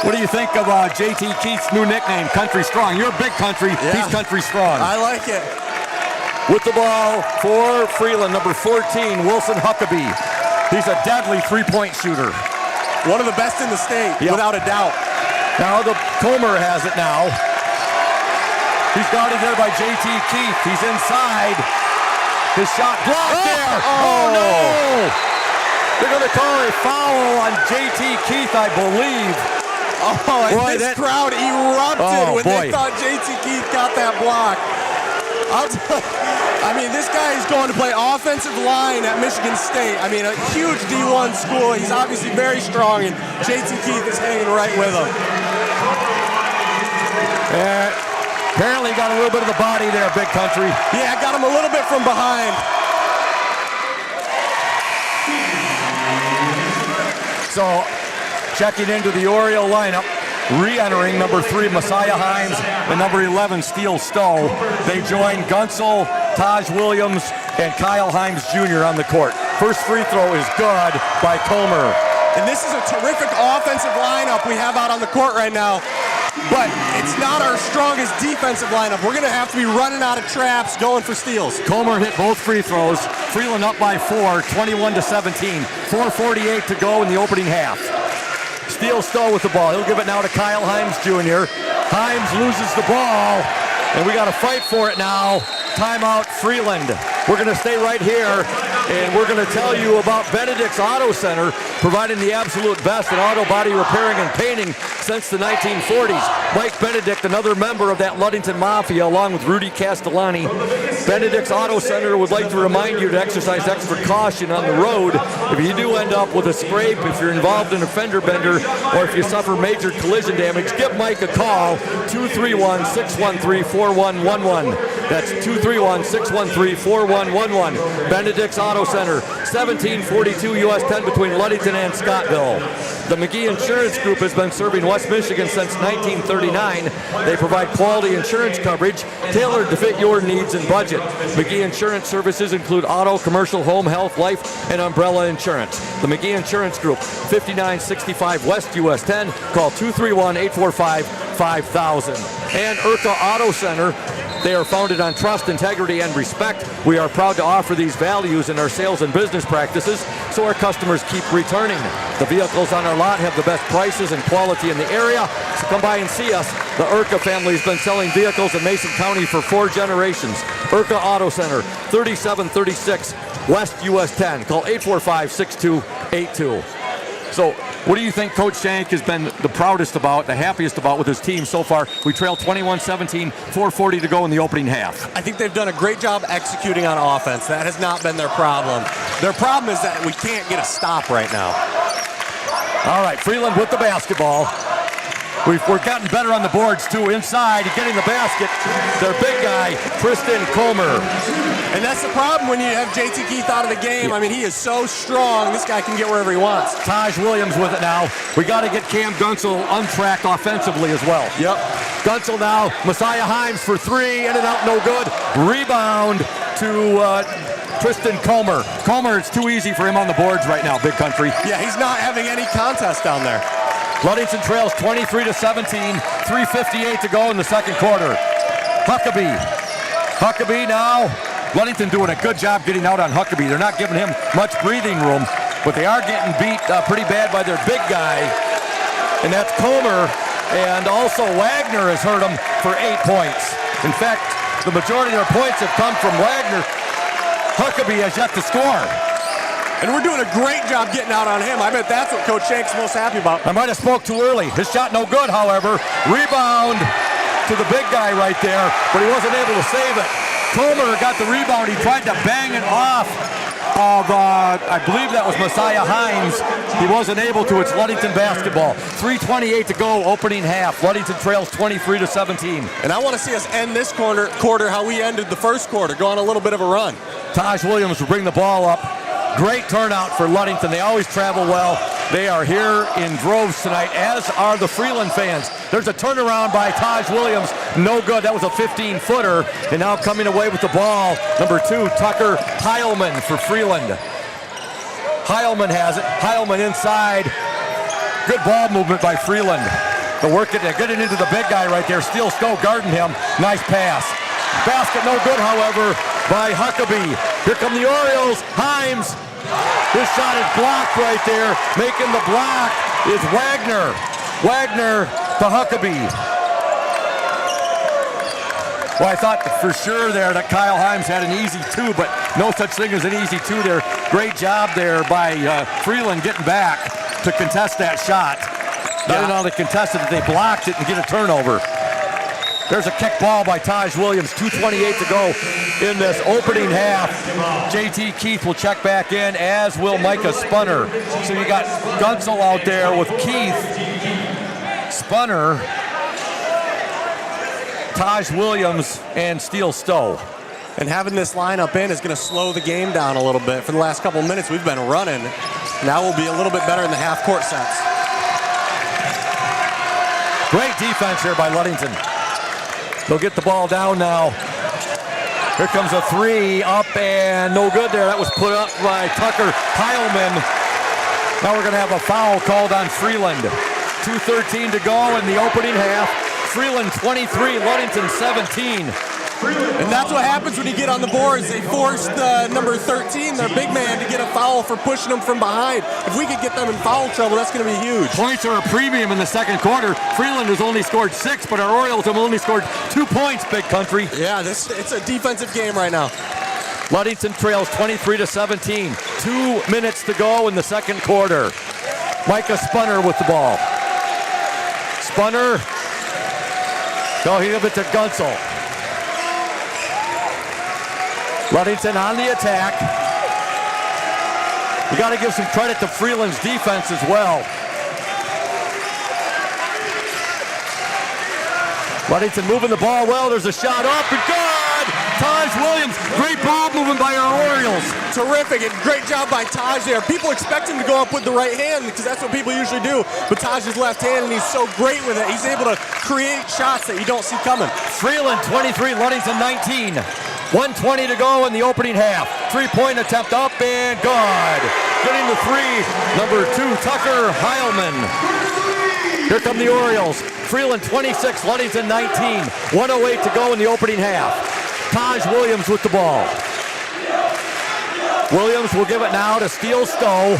Speaker 1: What do you think of JT Keith's new nickname, Country Strong? You're a big country.
Speaker 2: Yeah.
Speaker 1: He's Country Strong.
Speaker 2: I like it.
Speaker 1: With the ball for Freeland, number 14, Wilson Huckabee. He's a deadly three-point shooter.
Speaker 2: One of the best in the state, without a doubt.
Speaker 1: Now the Comer has it now. He's guarded there by JT Keith. He's inside. His shot blocked there. Oh, no! They're going to call a foul on JT Keith, I believe.
Speaker 2: Oh, and this crowd erupted when they thought JT Keith got that block. I mean, this guy is going to play offensive line at Michigan State. I mean, a huge D1 school. He's obviously very strong, and JT Keith is hanging right with him.
Speaker 1: And apparently got a little bit of the body there, Big Country.
Speaker 2: Yeah, got him a little bit from behind.
Speaker 1: So, checking into the Oriole lineup, re-entering number 3, Messiah Himes, and number 11, Steele Stowe. They join Gunsel, Taj Williams, and Kyle Himes Jr. on the court. First free throw is good by Comer.
Speaker 2: And this is a terrific offensive lineup we have out on the court right now. But it's not our strongest defensive lineup. We're going to have to be running out of traps, going for steals.
Speaker 1: Comer hit both free throws. Freeland up by 4, 21-17. 4:48 to go in the opening half. Steele Stowe with the ball. He'll give it now to Kyle Himes Jr. Himes loses the ball, and we got to fight for it now. Timeout, Freeland. We're going to stay right here, and we're going to tell you about Benedict's Auto Center, providing the absolute best in auto body repairing and painting since the 1940s. Mike Benedict, another member of that Ludington Mafia, along with Rudy Castellani. Benedict's Auto Center would like to remind you to exercise extra caution on the road. If you do end up with a scrape, if you're involved in a fender bender, or if you suffer major collision damage, give Mike a call, 231-613-4111. That's 231-613-4111. Benedict's Auto Center, 1742 US 10 between Ludington and Scottville. The McGee Insurance Group has been serving West Michigan since 1939. They provide quality insurance coverage tailored to fit your needs and budget. McGee Insurance services include auto, commercial, home, health, life, and umbrella insurance. The McGee Insurance Group, 5965 West US 10. Call 231-845-5000. And Urca Auto Center. They are founded on trust, integrity, and respect. We are proud to offer these values in our sales and business practices, so our customers keep returning. The vehicles on our lot have the best prices and quality in the area, so come by and see us. The Urca family has been selling vehicles in Mason County for 4 generations. Urca Auto Center, 3736 West US 10. Call 845-6282. So, what do you think Coach Shank has been the proudest about, the happiest about with his team so far? We trail 21-17, 4:40 to go in the opening half.
Speaker 2: I think they've done a great job executing on offense. That has not been their problem. Their problem is that we can't get a stop right now.
Speaker 1: All right, Freeland with the basketball. We're gotten better on the boards, too. Inside, getting the basket, their big guy, Tristan Comer.
Speaker 2: And that's the problem when you have JT Keith out of the game. I mean, he is so strong. This guy can get wherever he wants.
Speaker 1: Taj Williams with it now. We got to get Cam Gunsel untracked offensively as well.
Speaker 2: Yep.
Speaker 1: Gunsel now. Messiah Himes for 3. In and out, no good. Rebound to Tristan Comer. Comer, it's too easy for him on the boards right now, Big Country.
Speaker 2: Yeah, he's not having any contest down there.
Speaker 1: Ludington trails 23-17. 3:58 to go in the second quarter. Huckabee now. Ludington doing a good job getting out on Huckabee. They're not giving him much breathing room, but they are getting beat pretty bad by their big guy, and that's Comer. And also Wagner has hurt him for 8 points. In fact, the majority of their points have come from Wagner. Huckabee has yet to score.
Speaker 2: And we're doing a great job getting out on him. I bet that's what Coach Shank's most happy about.
Speaker 1: I might have spoke too early. His shot no good, however. Rebound to the big guy right there, but he wasn't able to save it. Comer got the rebound. He tried to bang it off of, I believe that was Messiah Himes. He wasn't able to. It's Ludington basketball. 3:28 to go, opening half. Ludington trails 23-17.
Speaker 2: And I want to see us end this quarter how we ended the first quarter, go on a little bit of a run.
Speaker 1: Taj Williams will bring the ball up. Great turnout for Ludington. They always travel well. They are here in droves tonight, as are the Freeland fans. There's a turnaround by Taj Williams. No good. That was a 15-footer. And now coming away with the ball, number 2, Tucker Heilman for Freeland. Heilman has it. Heilman inside. Good ball movement by Freeland. They're working, they're getting into the big guy right there. Steele Stowe guarding him. Nice pass. Basket no good, however, by Huckabee. Here come the Orioles. Himes. His shot is blocked right there. Making the block is Wagner. Wagner to Huckabee. Well, I thought for sure there that Kyle Himes had an easy 2, but no such thing as an easy 2 there. Great job there by Freeland getting back to contest that shot. Not only contested it, they blocked it and get a turnover. There's a kick ball by Taj Williams, 2:28 to go in this opening half. JT Keith will check back in, as will Micah Spunner. So you got Gunsel out there with Keith, Spunner, Taj Williams, and Steele Stowe.
Speaker 2: And having this lineup in is going to slow the game down a little bit. For the last couple minutes, we've been running. Now we'll be a little bit better in the half-court sense.
Speaker 1: Great defense here by Ludington. They'll get the ball down now. Here comes a 3, up and no good there. That was put up by Tucker Heilman. Now we're going to have a foul called on Freeland. 2:13 to go in the opening half. Freeland 23, Ludington 17.
Speaker 2: And that's what happens when you get on the boards. They forced number 13, their big man, to get a foul for pushing them from behind. If we could get them in foul trouble, that's going to be huge.
Speaker 1: Points are a premium in the second quarter. Freeland has only scored 6, but our Orioles have only scored 2 points, Big Country.
Speaker 2: Yeah, it's a defensive game right now.
Speaker 1: Ludington trails 23-17. 2 minutes to go in the second quarter. Micah Spunner with the ball. Spunner. No, he'll give it to Gunsel. Ludington on the attack. You got to give some credit to Freeland's defense as well. Ludington moving the ball well. There's a shot up and good. Taj Williams, great ball movement by our Orioles.
Speaker 2: Terrific and great job by Taj there. People expect him to go up with the right hand because that's what people usually do. But Taj is left hand and he's so great with it. He's able to create shots that you don't see coming.
Speaker 1: Freeland 23, Ludington 19. 1:20 to go in the opening half. 3-point attempt up and good. Getting the 3, number 2, Tucker Heilman. Here come the Orioles. Freeland 26, Ludington 19. 1:08 to go in the opening half. Taj Williams with the ball. Williams will give it now to Steele Stowe.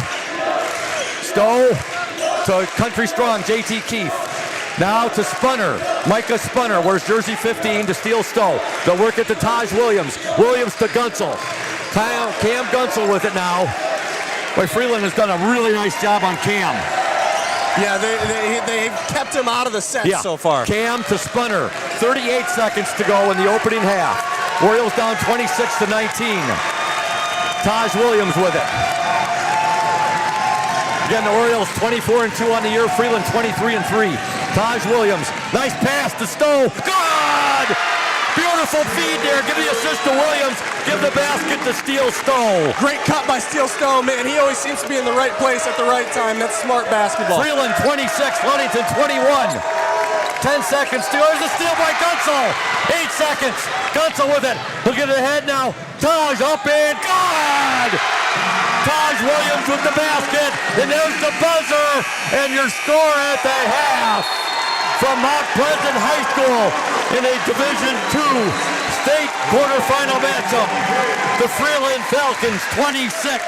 Speaker 1: Stowe to Country Strong, JT Keith. Now to Spunner, Micah Spunner. Where's jersey 15 to Steele Stowe? They'll work it to Taj Williams. Williams to Gunsel. Cam Gunsel with it now. Boy, Freeland has done a really nice job on Cam.
Speaker 2: Yeah, they've kept him out of the set so far.
Speaker 1: Cam to Spunner. 38 seconds to go in the opening half. Orioles down 26-19. Taj Williams with it. Again, the Orioles 24-2 on the year. Freeland 23-3. Taj Williams, nice pass to Stowe. Good! Beautiful feed there. Give the assist to Williams. Give the basket to Steele Stowe.
Speaker 2: Great cut by Steele Stowe, man. He always seems to be in the right place at the right time. That's smart basketball.
Speaker 1: Freeland 26, Ludington 21. 10 seconds to go. There's a steal by Gunsel. 8 seconds. Gunsel with it. Look at it ahead now. Taj up and good! Taj Williams with the basket. And there's the buzzer. And your score at the half from Mount Pleasant High School in a Division II state quarterfinal matchup. The Freeland Falcons 26.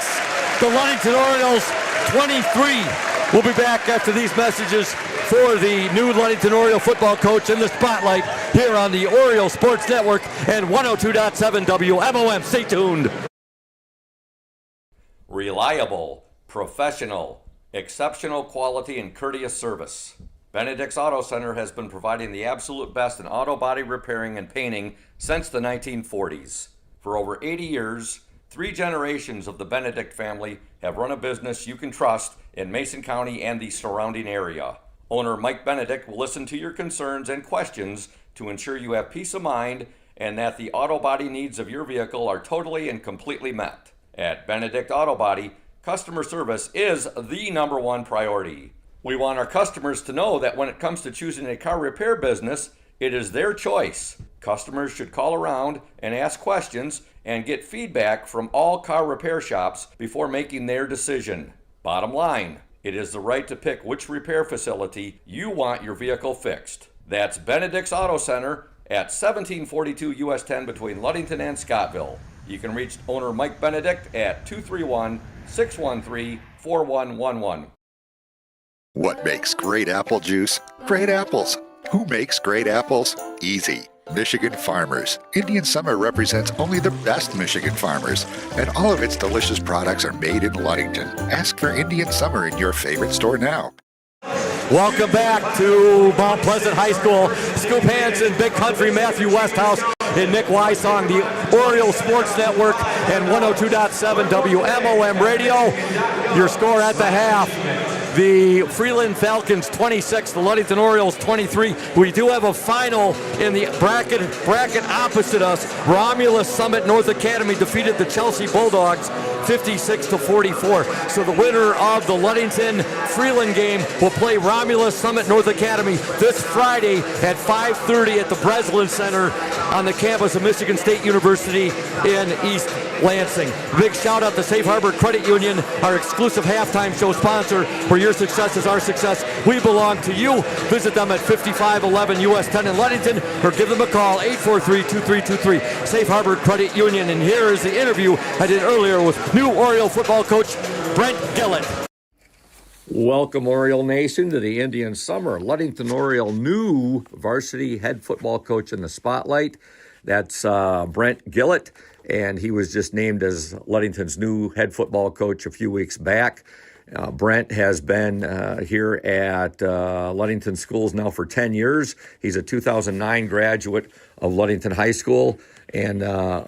Speaker 1: The Ludington Orioles 23. We'll be back after these messages for the new Ludington Oriole football coach in the spotlight here on the Oriole Sports Network and 102.7 WMOM. Stay tuned. Reliable, professional, exceptional quality and courteous service. Benedict's Auto Center has been providing the absolute best in auto body repairing and painting since the 1940s. For over 80 years, 3 generations of the Benedict family have run a business you can trust in Mason County and the surrounding area. Owner Mike Benedict will listen to your concerns and questions to ensure you have peace of mind and that the auto body needs of your vehicle are totally and completely met. At Benedict Auto Body, customer service is the number one priority. We want our customers to know that when it comes to choosing a car repair business, it is their choice. Customers should call around and ask questions and get feedback from all car repair shops before making their decision. Bottom line, it is the right to pick which repair facility you want your vehicle fixed. That's Benedict's Auto Center at 1742 US 10 between Ludington and Scottville. You can reach owner Mike Benedict at 231-613-4111.
Speaker 4: What makes great apple juice? Great apples. Who makes great apples? Easy. Michigan Farmers. Indian Summer represents only the best Michigan farmers, and all of its delicious products are made in Ludington. Ask for Indian Summer in your favorite store now.
Speaker 1: Welcome back to Mount Pleasant High School. Scoop Hansen, Big Country, Matthew Westhouse, and Nick Weissong, the Orioles Sports Network, and 102.7 WMOM Radio. Your score at the half. The Freeland Falcons 26, the Ludington Orioles 23. We do have a final in the bracket opposite us. Romulus Summit North Academy defeated the Chelsea Bulldogs 56-44. So the winner of the Ludington Freeland game will play Romulus Summit North Academy this Friday at 5:30 at the Breslin Center on the campus of Michigan State University in East Lansing. Big shout out to Safe Harbor Credit Union, our exclusive halftime show sponsor. Where your success is our success, we belong to you. Visit them at 5511 US 10 in Ludington or give them a call, 843-2323. Safe Harbor Credit Union. And here is the interview I did earlier with new Oriole football coach Brent Gillett. Welcome, Oriole Nation, to the Indian Summer. Ludington Oriole new varsity head football coach in the spotlight. That's Brent Gillett, and he was just named as Ludington's new head football coach a few weeks back. Brent has been here at Ludington Schools now for 10 years. He's a 2009 graduate of Ludington High School. And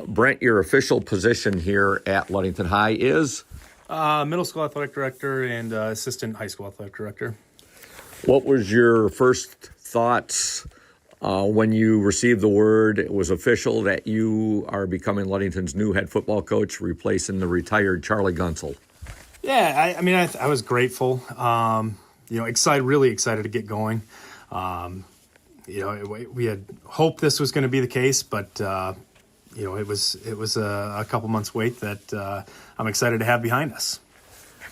Speaker 1: Brent, your official position here at Ludington High is?
Speaker 8: Middle school athletic director and assistant high school athletic director.
Speaker 1: What was your first thoughts when you received the word it was official that you are becoming Ludington's new head football coach, replacing the retired Charlie Gunsel?
Speaker 8: Yeah, I was grateful. Excited, really excited to get going. We had hoped this was going to be the case, but it was a couple months wait that I'm excited to have behind us.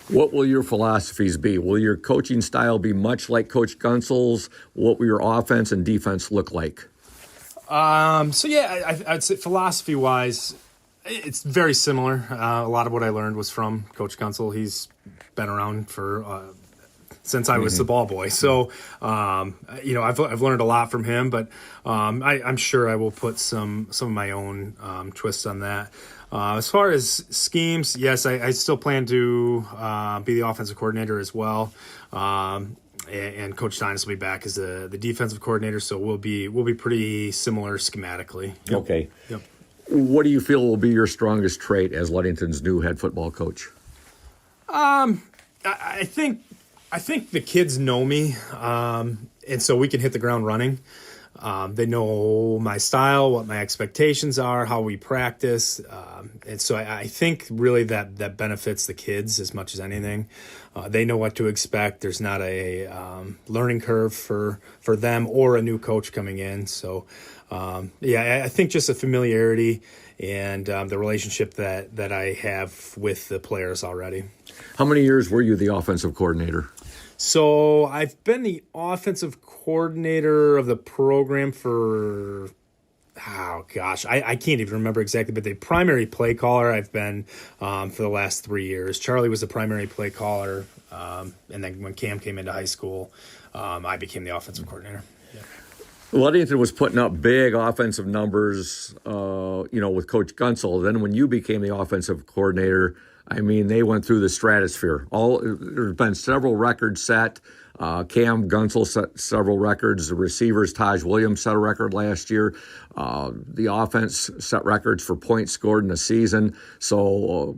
Speaker 1: What will your philosophies be? Will your coaching style be much like Coach Gunsel's? What will your offense and defense look like?
Speaker 8: I'd say philosophy-wise, it's very similar. A lot of what I learned was from Coach Gunsel. He's been around for since I was the ball boy. So, I've learned a lot from him, but I'm sure I will put some of my own twists on that. As far as schemes, yes, I still plan to be the offensive coordinator as well. And Coach Steines will be back as the defensive coordinator, so we'll be pretty similar schematically. Yep.
Speaker 1: Okay.
Speaker 8: Yep.
Speaker 1: What do you feel will be your strongest trait as Ludington's new head football coach?
Speaker 8: I think the kids know me, and so we can hit the ground running. They know my style, what my expectations are, how we practice, and so I think really that benefits the kids as much as anything. They know what to expect. There's not a learning curve for them or a new coach coming in. So, I think just a familiarity and the relationship that I have with the players already.
Speaker 1: How many years were you the offensive coordinator?
Speaker 8: So I've been the offensive coordinator of the program for, I can't even remember exactly, but the primary play caller I've been for the last 3 years. Charlie was the primary play caller, and then when Cam came into high school, I became the offensive coordinator. Yeah.
Speaker 1: Ludington was putting up big offensive numbers, with Coach Gunsel. Then when you became the offensive coordinator, they went through the stratosphere. There's been several records set. Cam Gunsel set several records. The receivers, Taj Williams, set a record last year. The offense set records for points scored in a season. So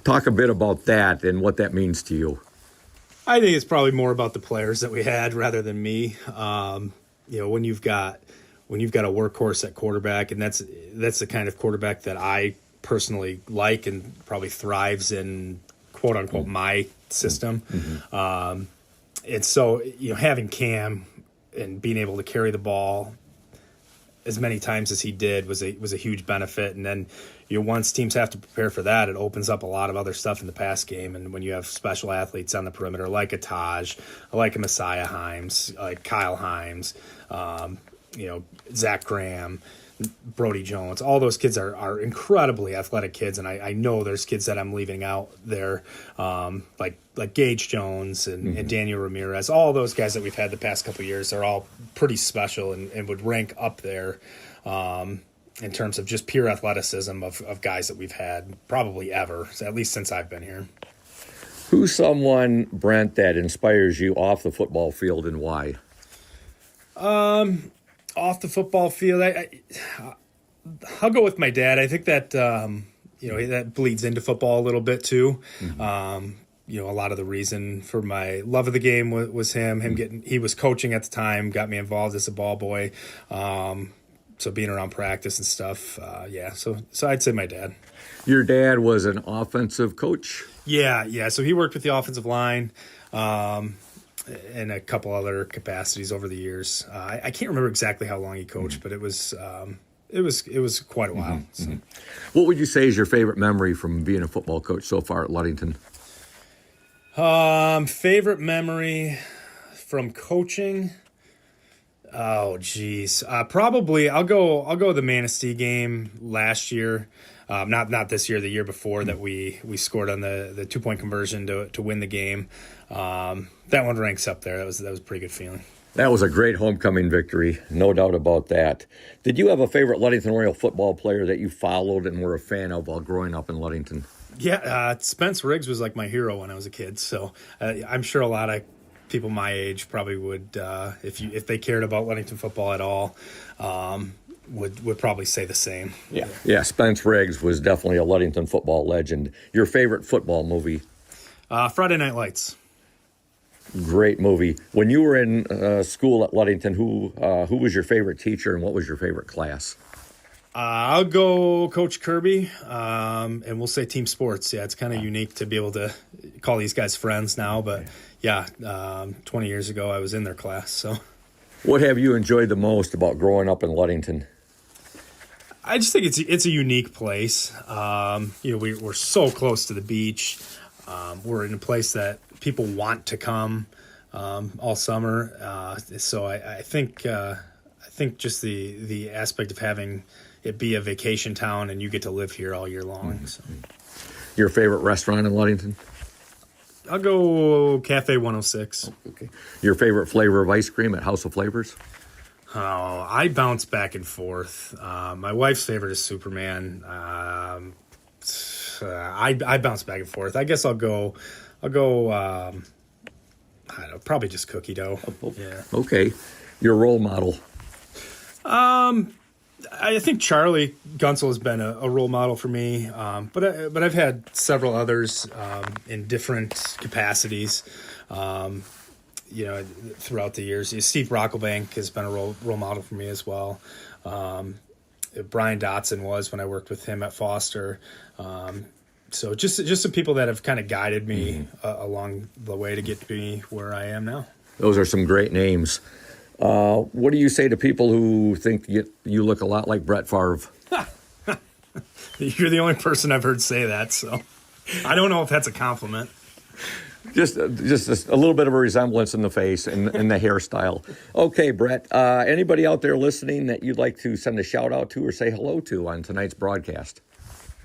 Speaker 1: talk a bit about that and what that means to you.
Speaker 8: I think it's probably more about the players that we had rather than me. When you've got a workhorse at quarterback, and that's the kind of quarterback that I personally like and probably thrives in quote unquote my system. And so, having Cam and being able to carry the ball as many times as he did was a huge benefit. And then, once teams have to prepare for that, it opens up a lot of other stuff in the pass game. And when you have special athletes on the perimeter, like a Taj, like a Messiah Himes, like Kyle Himes, Zach Graham, Brody Jones, all those kids are incredibly athletic kids. And I know there's kids that I'm leaving out there, like Gage Jones and Daniel Ramirez. All those guys that we've had the past couple of years are all pretty special and would rank up there in terms of just pure athleticism of guys that we've had probably ever, at least since I've been here.
Speaker 1: Who's someone, Brent, that inspires you off the football field, and why?
Speaker 8: Off the football field, I'll go with my dad. I think that that bleeds into football a little bit too. A lot of the reason for my love of the game was him. He was coaching at the time, got me involved as a ball boy. So being around practice and stuff, So I'd say my dad.
Speaker 1: Your dad was an offensive coach?
Speaker 8: Yeah. So he worked with the offensive line. And a couple other capacities over the years. I can't remember exactly how long he coached, but it was quite a while. So.
Speaker 1: What would you say is your favorite memory from being a football coach so far at Ludington?
Speaker 8: Favorite memory from coaching? Oh, geez. Probably I'll go the Manistee game last year. Not this year, the year before that we scored on the 2-point conversion to win the game. That one ranks up there. That was a pretty good feeling.
Speaker 1: That was a great homecoming victory, no doubt about that. Did you have a favorite Ludington Oriole football player that you followed and were a fan of while growing up in Ludington?
Speaker 8: Yeah, Spence Riggs was like my hero when I was a kid. So I'm sure a lot of people my age probably would, if they cared about Ludington football at all, would probably say the same.
Speaker 1: Yeah. Spence Riggs was definitely a Ludington football legend. Your favorite football movie?
Speaker 8: Friday Night Lights.
Speaker 1: Great movie. When you were in school at Ludington, who was your favorite teacher and what was your favorite class?
Speaker 8: I'll go Coach Kirby, and we'll say team sports. Yeah, it's kind of unique to be able to call these guys friends now, but 20 years ago I was in their class. So,
Speaker 1: what have you enjoyed the most about growing up in Ludington?
Speaker 8: I just think it's a unique place. We're so close to the beach. We're in a place that people want to come all summer. So I think just the aspect of having it be a vacation town and you get to live here all year long. So.
Speaker 1: Your favorite restaurant in Ludington?
Speaker 8: I'll go Cafe 106.
Speaker 1: Okay. Your favorite flavor of ice cream at House of Flavors?
Speaker 8: Oh, I bounce back and forth. My wife's favorite is Superman. I bounce back and forth. I guess I'll go. I don't know, probably just cookie dough. Yeah.
Speaker 1: Okay. Your role model?
Speaker 8: I think Charlie Gunsel has been a role model for me, but I've had several others in different capacities. Throughout the years. Steve Brocklebank has been a role model for me as well. Brian Dotson was when I worked with him at Foster. So just some people that have kind of guided me along the way to get to be where I am now.
Speaker 1: Those are some great names. What do you say to people who think you look a lot like Brett Favre?
Speaker 8: You're the only person I've heard say that, so I don't know if that's a compliment.
Speaker 1: Just a little bit of a resemblance in the face and the hairstyle. Okay, Brett, anybody out there listening that you'd like to send a shout out to or say hello to on tonight's broadcast?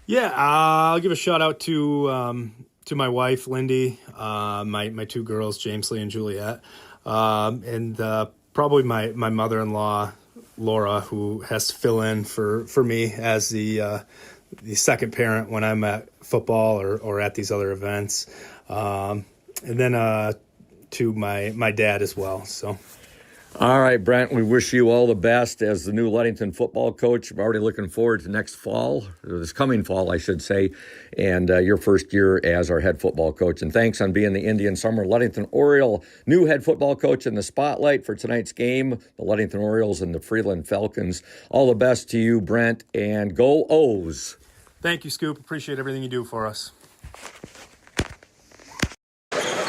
Speaker 8: Yeah, I'll give a shout out to my wife, Lindy, my two girls, James Lee and Juliet, and probably my mother-in-law, Laura, who has to fill in for me as the second parent when I'm at football or at these other events. And then to my dad as well. So,
Speaker 1: all right, Brent, we wish you all the best as the new Ludington football coach. I'm already looking forward to next fall, or this coming fall, I should say, and your first year as our head football coach. And thanks on being the Indian Summer Ludington Oriole new head football coach in the spotlight for tonight's game, the Ludington Orioles and the Freeland Falcons. All the best to you, Brent, and go O's.
Speaker 8: Thank you, Scoop. Appreciate everything you do for us.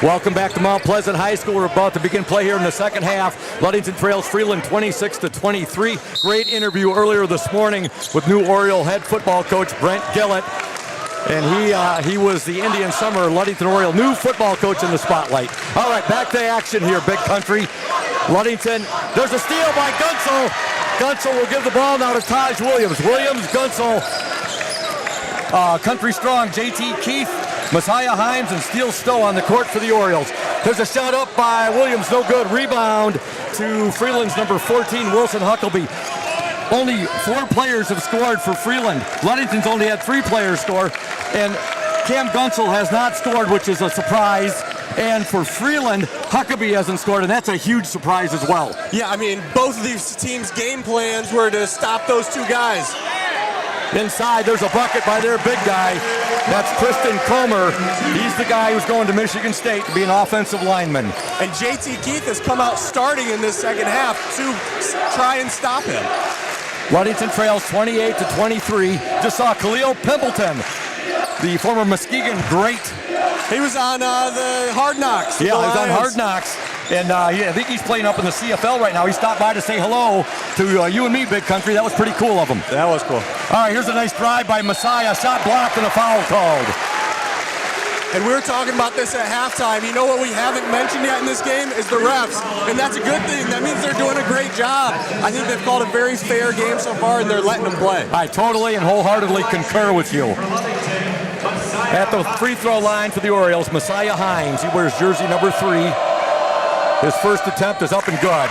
Speaker 1: Welcome back to Mount Pleasant High School. We're about to begin play here in the second half. Ludington trails Freeland 26-23. Great interview earlier this morning with new Oriole head football coach Brent Gillett. And he was the Indian Summer Ludington Oriole new football coach in the spotlight. All right, back to action here, Big Country. Ludington, there's a steal by Gunsel. Gunsel will give the ball now to Taj Williams. Williams, Gunsel, Country Strong, JT Keith, Messiah Himes, and Steele Stowe on the court for the Orioles. There's a shot up by Williams, no good. Rebound to Freeland's number 14, Wilson Huckabee. Only 4 players have scored for Freeland. Ludington's only had 3 players score, and Cam Gunsel has not scored, which is a surprise. And for Freeland, Huckabee hasn't scored, and that's a huge surprise as well.
Speaker 2: Yeah, I mean, both of these teams' game plans were to stop those 2 guys.
Speaker 1: Inside, there's a bucket by their big guy. That's Tristan Comer. He's the guy who's going to Michigan State to be an offensive lineman.
Speaker 2: And JT Keith has come out starting in this second half to try and stop him.
Speaker 1: Ludington trails 28-23. Just saw Khalil Pimpleton, the former Muskegon great.
Speaker 2: He was on the Hard Knocks.
Speaker 1: Yeah, he was on Hard Knocks. And I think he's playing up in the CFL right now. He stopped by to say hello to you and me, Big Country. That was pretty cool of him.
Speaker 2: That was cool.
Speaker 1: All right, here's a nice drive by Messiah. Shot blocked and a foul called.
Speaker 2: And we were talking about this at halftime. You know what we haven't mentioned yet in this game is the refs. And that's a good thing. That means they're doing a great job. I think they've called a very fair game so far, and they're letting them play.
Speaker 1: I totally and wholeheartedly concur with you. At the free throw line for the Orioles, Messiah Himes. He wears jersey number 3. His first attempt is up and good.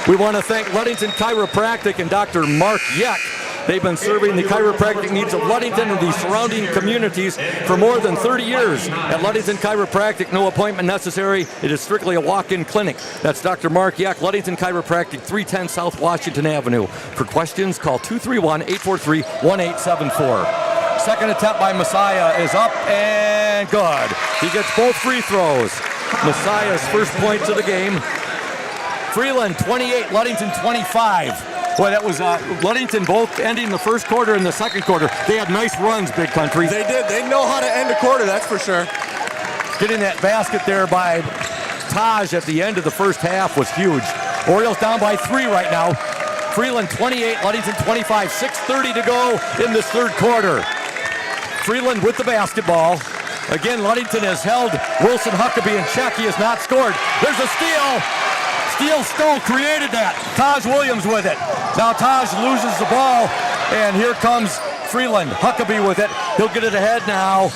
Speaker 1: We want to thank Ludington Chiropractic and Dr. Mark Yeck. They've been serving the chiropractic needs of Ludington and the surrounding communities for more than 30 years. At Ludington Chiropractic, no appointment necessary. It is strictly a walk-in clinic. That's Dr. Mark Yeck, Ludington Chiropractic, 310 South Washington Avenue. For questions, call 231-843-1874. Second attempt by Messiah is up and good. He gets both free throws. Messiah's first points of the game. Freeland 28, Ludington 25. Boy, that was Ludington both ending the first quarter and the second quarter. They had nice runs, Big Country.
Speaker 2: They did. They know how to end a quarter, that's for sure.
Speaker 1: Getting that basket there by Taj at the end of the first half was huge. Orioles down by 3 right now. Freeland 28, Ludington 25. 6:30 to go in this third quarter. Freeland with the basketball. Again, Ludington has held Wilson Huckabee in check. He has not scored. There's a steal. Steele Stowe created that. Taj Williams with it. Now Taj loses the ball, and here comes Freeland. Huckabee with it. He'll get it ahead now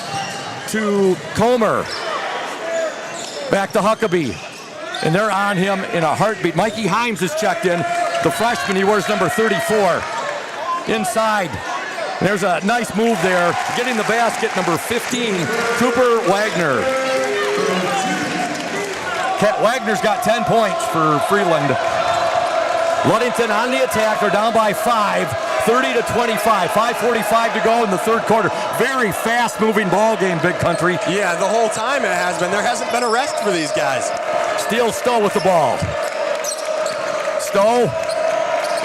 Speaker 1: to Comer. Back to Huckabee. And they're on him in a heartbeat. Mikey Himes is checked in. The freshman, he wears number 34. Inside. There's a nice move there. Getting the basket, number 15, Cooper Wagner. Wagner's got 10 points for Freeland. Ludington on the attack. They're down by 5, 30-25. 5:45 to go in the third quarter. Very fast-moving ball game, Big Country.
Speaker 2: Yeah, the whole time it has been. There hasn't been a rest for these guys.
Speaker 1: Steele Stowe with the ball. Stowe,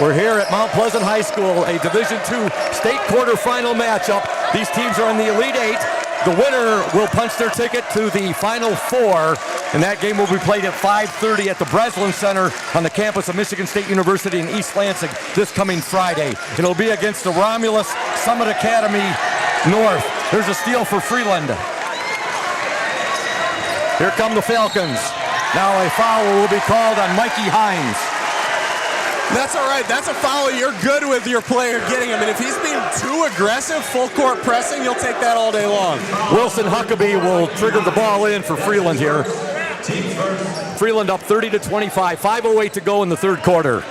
Speaker 1: we're here at Mount Pleasant High School, a Division II state quarterfinal matchup. These teams are in the Elite Eight. The winner will punch their ticket to the Final Four, and that game will be played at 5:30 at the Breslin Center on the campus of Michigan State University in East Lansing this coming Friday. It'll be against the Romulus Summit Academy North. There's a steal for Freeland. Here come the Falcons. Now a foul will be called on Mikey Himes.
Speaker 2: That's all right. That's a foul you're good with your player getting him. And if he's being too aggressive, full court pressing, you'll take that all day long.
Speaker 1: Wilson Huckabee will trigger the ball in for Freeland here. Freeland up 30-25. 5:08 to go in the third quarter.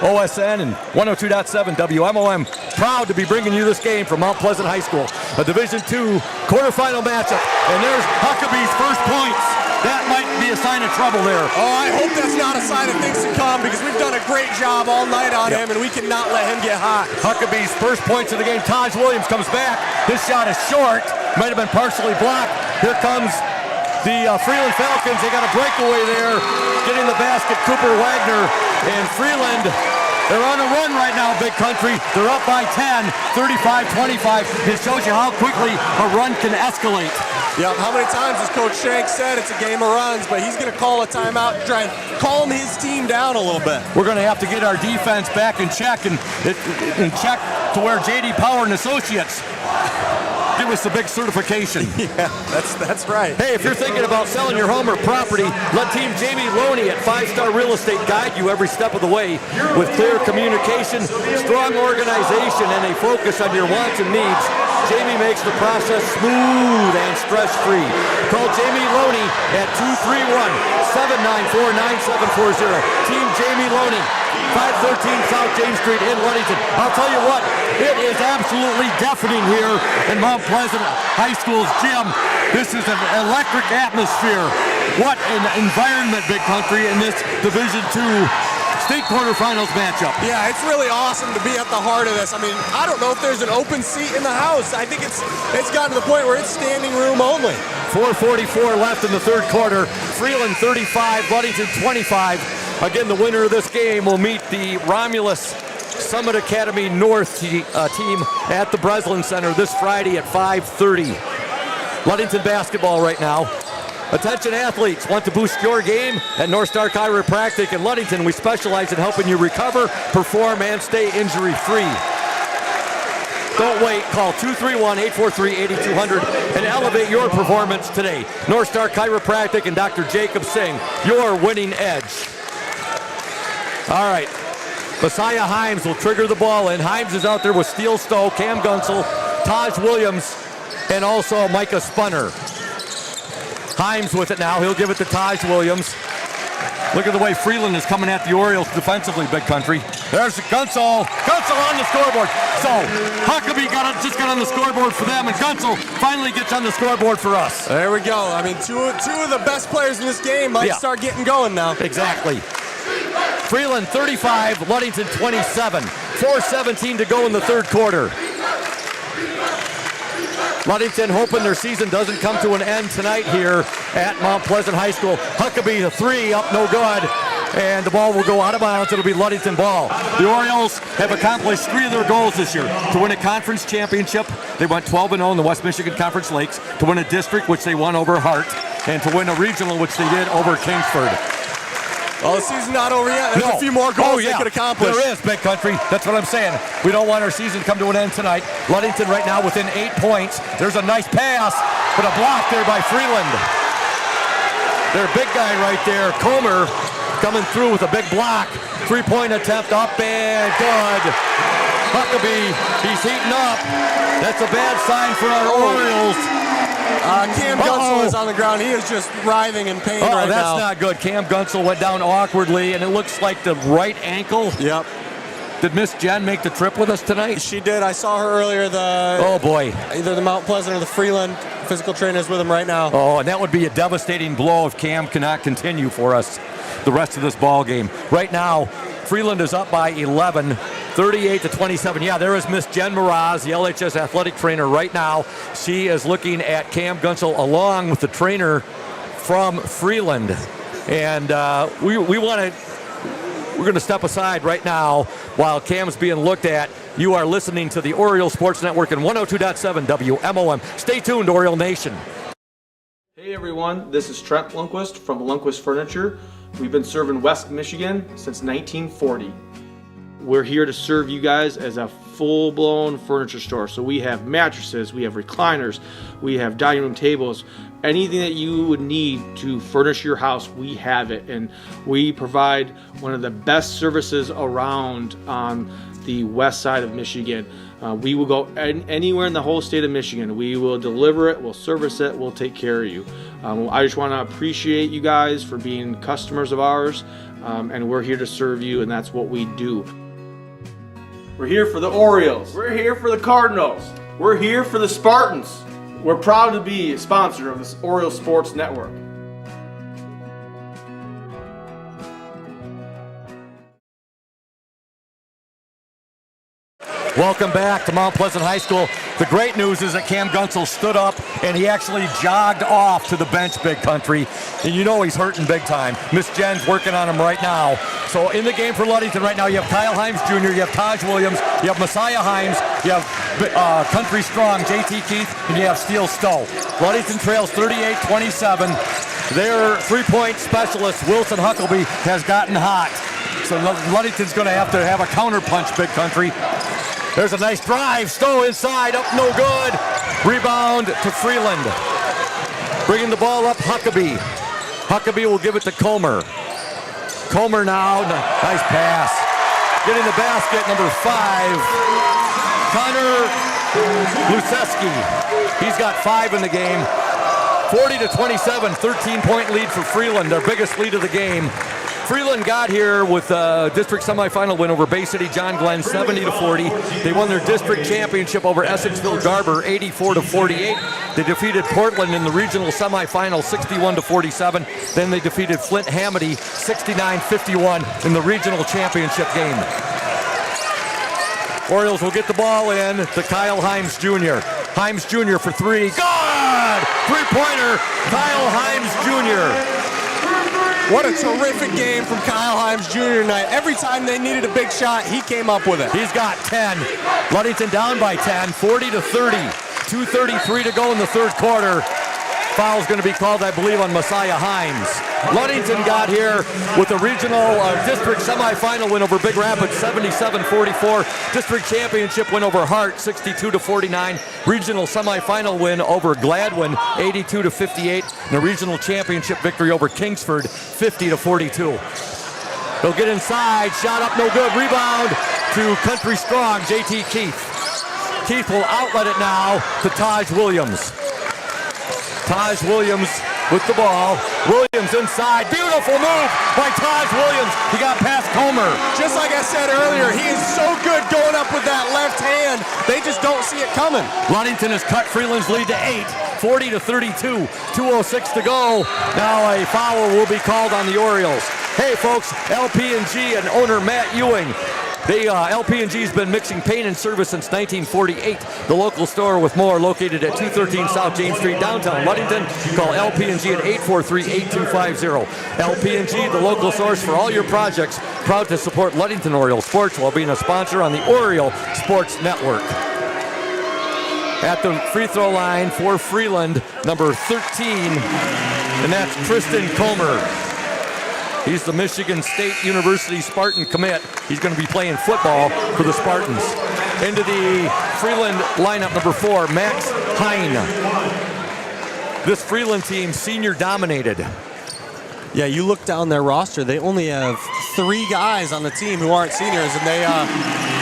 Speaker 1: OSN and 102.7 WMOM proud to be bringing you this game from Mount Pleasant High School. A Division II quarterfinal matchup. And there's Huckabee's first points. That might be a sign of trouble there.
Speaker 2: Oh, I hope that's not a sign of things to come because we've done a great job all night on him, and we cannot let him get hot.
Speaker 1: Huckabee's first points of the game. Taj Williams comes back. His shot is short. Might have been partially blocked. Here comes the Freeland Falcons. They got a breakaway there. Getting the basket, Cooper Wagner. And Freeland They're on a run right now, Big Country. They're up by 10, 35-25. It shows you how quickly a run can escalate.
Speaker 2: Yeah, how many times has Coach Shank said it's a game of runs, but he's going to call a timeout to try and calm his team down a little bit.
Speaker 1: We're going to have to get our defense back in check and check to where J.D. Power and Associates give us the big certification.
Speaker 2: Yeah, that's right.
Speaker 1: Hey, if you're thinking about selling your home or property, let Team Jamie Loney at 5-Star Real Estate guide you every step of the way with clear communication, strong organization, and a focus on your wants and needs. Jamie makes the process smooth and stress-free. Call Jamie Loney at 231-794-9740. Team Jamie Loney, 513 South James Street in Ludington. I'll tell you what, it is absolutely deafening here in Mount Pleasant High School's gym. This is an electric atmosphere. What an environment, Big Country, in this Division II state quarterfinals matchup.
Speaker 2: Yeah, it's really awesome to be at the heart of this. I mean, I don't know if there's an open seat in the house. I think it's gotten to the point where it's standing room only.
Speaker 1: 4:44 left in the third quarter. Freeland 35, Ludington 25. Again, the winner of this game will meet the Romulus Summit Academy North team at the Breslin Center this Friday at 5:30. Ludington basketball right now. Attention athletes, want to boost your game? At North Star Chiropractic in Ludington, we specialize in helping you recover, perform, and stay injury-free. Don't wait. Call 231-843-8200 and elevate your performance today. North Star Chiropractic and Dr. Jacob Singh, your winning edge. All right. Messiah Himes will trigger the ball in. Himes is out there with Steele Stowe, Cam Gunsel, Taj Williams, and also Micah Spunner. Himes with it now. He'll give it to Taj Williams. Look at the way Freeland is coming at the Orioles defensively, Big Country. There's Gunsel. Gunsel on the scoreboard. So Huckabee just got on the scoreboard for them, and Gunsel finally gets on the scoreboard for us.
Speaker 2: There we go. I mean, two of the best players in this game might start getting going now.
Speaker 1: Exactly. Freeland 35, Ludington 27. 4:17 to go in the third quarter. Ludington hoping their season doesn't come to an end tonight here at Mount Pleasant High School. Huckabee, the three, up no good. And the ball will go out of bounds. It'll be Ludington ball. The Orioles have accomplished 3 of their goals this year. To win a conference championship, they went 12-0 in the West Michigan Conference Lakes. To win a district, which they won over Hart. And to win a regional, which they did over Kingsford.
Speaker 2: Well, the season's not over yet. There's a few more goals they could accomplish.
Speaker 1: There is, Big Country. That's what I'm saying. We don't want our season to come to an end tonight. Ludington right now within 8 points. There's a nice pass, but a block there by Freeland. Their big guy right there, Comer, coming through with a big block. 3-point attempt up and good. Huckabee, he's heating up. That's a bad sign for our Orioles.
Speaker 2: Cam Gunsel is on the ground. He is just writhing in pain right now.
Speaker 1: That's not good. Cam Gunsel went down awkwardly, and it looks like the right ankle.
Speaker 2: Yep.
Speaker 1: Did Miss Jen make the trip with us tonight?
Speaker 2: She did. I saw her earlier.
Speaker 1: Oh, boy.
Speaker 2: Either the Mount Pleasant or the Freeland physical trainers with him right now.
Speaker 1: Oh, and that would be a devastating blow if Cam cannot continue for us the rest of this ball game. Right now, Freeland is up by 11. 38-27. Yeah, there is Miss Jen Mraz, the LHS athletic trainer right now. She is looking at Cam Gunsel along with the trainer from Freeland. And we're going to step aside right now while Cam's being looked at. You are listening to the Orioles Sports Network and 102.7 WMOM. Stay tuned, Oriole Nation.
Speaker 9: Hey everyone, this is Trent Lundquist from Lundquist Furniture. We've been serving West Michigan since 1940. We're here to serve you guys as a full-blown furniture store. So we have mattresses, we have recliners, we have dining room tables, anything that you would need to furnish your house, we have it. And we provide one of the best services around on the west side of Michigan. We will go anywhere in the whole state of Michigan. We will deliver it, we'll service it, we'll take care of you. I just want to appreciate you guys for being customers of ours, and we're here to serve you, and that's what we do. We're here for the Orioles. We're here for the Cardinals. We're here for the Spartans. We're proud to be a sponsor of this Orioles Sports Network.
Speaker 1: Welcome back to Mount Pleasant High School. The great news is that Cam Gunsel stood up and he actually jogged off to the bench, Big Country. And you know he's hurting big time. Miss Jen's working on him right now. So in the game for Ludington right now, you have Kyle Himes Jr., you have Taj Williams, you have Messiah Himes, you have Country Strong, JT Keith, and you have Steele Stowe. Ludington trails 38-27. Their three-point specialist, Wilson Huckabee, has gotten hot. So Ludington's going to have a counter-punch, Big Country. There's a nice drive. Stowe inside, up no good. Rebound to Freeland. Bringing the ball up, Huckabee. Huckabee will give it to Comer. Comer now, nice pass. Getting the basket, number 5. Connor Luseski. He's got 5 in the game. 40-27, 13-point lead for Freeland, their biggest lead of the game. Freeland got here with a district semifinal win over Bay City John Glenn, 70-40. They won their district championship over Essexville Garber, 84-48. They defeated Portland in the regional semifinal, 61-47. Then they defeated Flint Hamady, 69-51 in the regional championship game. Orioles will get the ball in to Kyle Himes Jr. Himes Jr. for 3. Good! Three-pointer, Kyle Himes Jr.
Speaker 2: What a terrific game from Kyle Himes Jr. tonight. Every time they needed a big shot, he came up with it.
Speaker 1: He's got 10. Ludington down by 10, 40-30. 2:33 to go in the third quarter. Foul's going to be called, I believe, on Messiah Himes. Ludington got here with a regional district semifinal win over Big Rapids, 77-44. District championship win over Hart, 62-49. Regional semifinal win over Gladwin, 82-58. And a regional championship victory over Kingsford, 50-42. They'll get inside, shot up, no good. Rebound to Country Strong, JT Keith. Keith will outlet it now to Taj Williams. Taj Williams with the ball. Williams inside. Beautiful move by Taj Williams. He got past Comer.
Speaker 2: Just like I said earlier, he is so good going up with that left hand. They just don't see it coming.
Speaker 1: Ludington has cut Freeland's lead to 8. 40-32. 2:06 to go. Now a foul will be called on the Orioles. Hey folks, LP&G and owner Matt Ewing. LP&G's been mixing paint and service since 1948. The local store with more located at 213 South James Street, downtown Ludington. Call LP&G at 843-8250. LP&G, the local source for all your projects. Proud to support Ludington Orioles sports while being a sponsor on the Oriole Sports Network. At the free throw line for Freeland, number 13, and that's Tristan Comer. He's the Michigan State University Spartan commit. He's going to be playing football for the Spartans. Into the Freeland lineup, number 4, Max Hine. This Freeland team, senior dominated.
Speaker 2: Yeah, you look down their roster, they only have 3 guys on the team who aren't seniors, and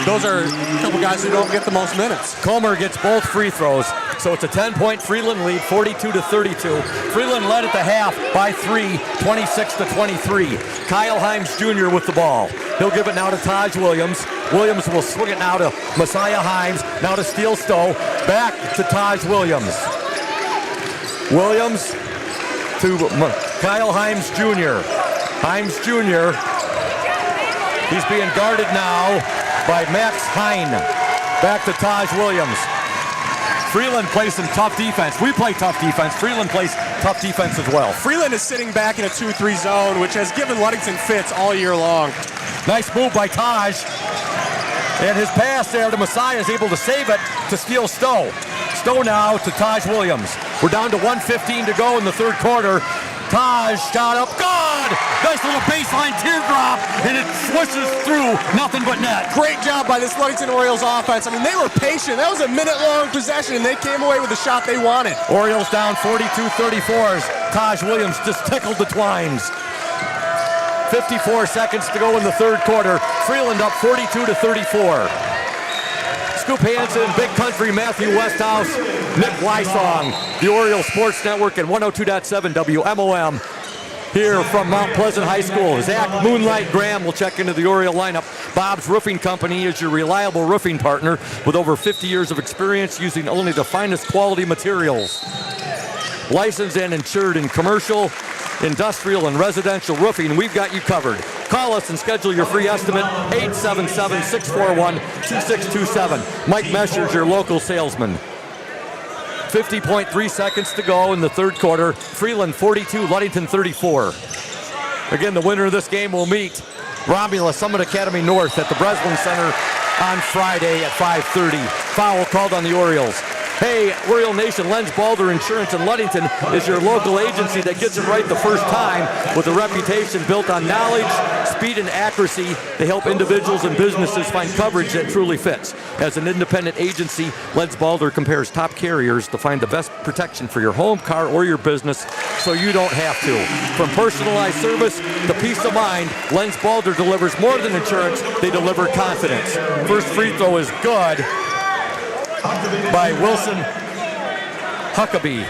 Speaker 2: those are a couple guys who don't get the most minutes.
Speaker 1: Comer gets both free throws, so it's a 10-point Freeland lead, 42-32. Freeland led at the half by 3, 26-23. Kyle Himes Jr. with the ball. He'll give it now to Taj Williams. Williams will swing it now to Messiah Himes, now to Steele Stowe, back to Taj Williams. Williams to Kyle Himes Jr. Himes Jr. He's being guarded now by Max Hine. Back to Taj Williams. Freeland plays some tough defense. We play tough defense. Freeland plays tough defense as well.
Speaker 2: Freeland is sitting back in a 2-3 zone, which has given Ludington fits all year long.
Speaker 1: Nice move by Taj. And his pass there to Messiah is able to save it to Steele Stowe. Stowe now to Taj Williams. We're down to 1:15 to go in the third quarter. Taj shot up, good! Nice little baseline teardrop, and it swishes through, nothing but net.
Speaker 2: Great job by this Ludington Orioles offense. I mean, they were patient. That was a minute-long possession, and they came away with the shot they wanted.
Speaker 1: Orioles down 42-34 as Taj Williams just tickled the twines. 54 seconds to go in the third quarter. Freeland up 42-34. Scoop Hansen, Big Country, Matthew Westhouse, Nick Wysong, the Oriole Sports Network, and 102.7 WMOM here from Mount Pleasant High School. Zach Moonlight Graham will check into the Oriole lineup. Bob's Roofing Company is your reliable roofing partner with over 50 years of experience using only the finest quality materials. Licensed and insured in commercial, industrial, and residential roofing, we've got you covered. Call us and schedule your free estimate, 877-641-2627. Mike Mesher's your local salesman. 50.3 seconds to go in the third quarter. Freeland 42, Ludington 34. Again, the winner of this game will meet Romulus Summit Academy North at the Breslin Center on Friday at 5:30. Foul called on the Orioles. Hey, Oriole Nation, Lenz Balder Insurance in Ludington is your local agency that gets it right the first time with a reputation built on knowledge, speed, and accuracy. They help individuals and businesses find coverage that truly fits. As an independent agency, Lenz Balder compares top carriers to find the best protection for your home, car, or your business so you don't have to. From personalized service to peace of mind, Lenz Balder delivers more than insurance, they deliver confidence. First free throw is good by Wilson Huckabee.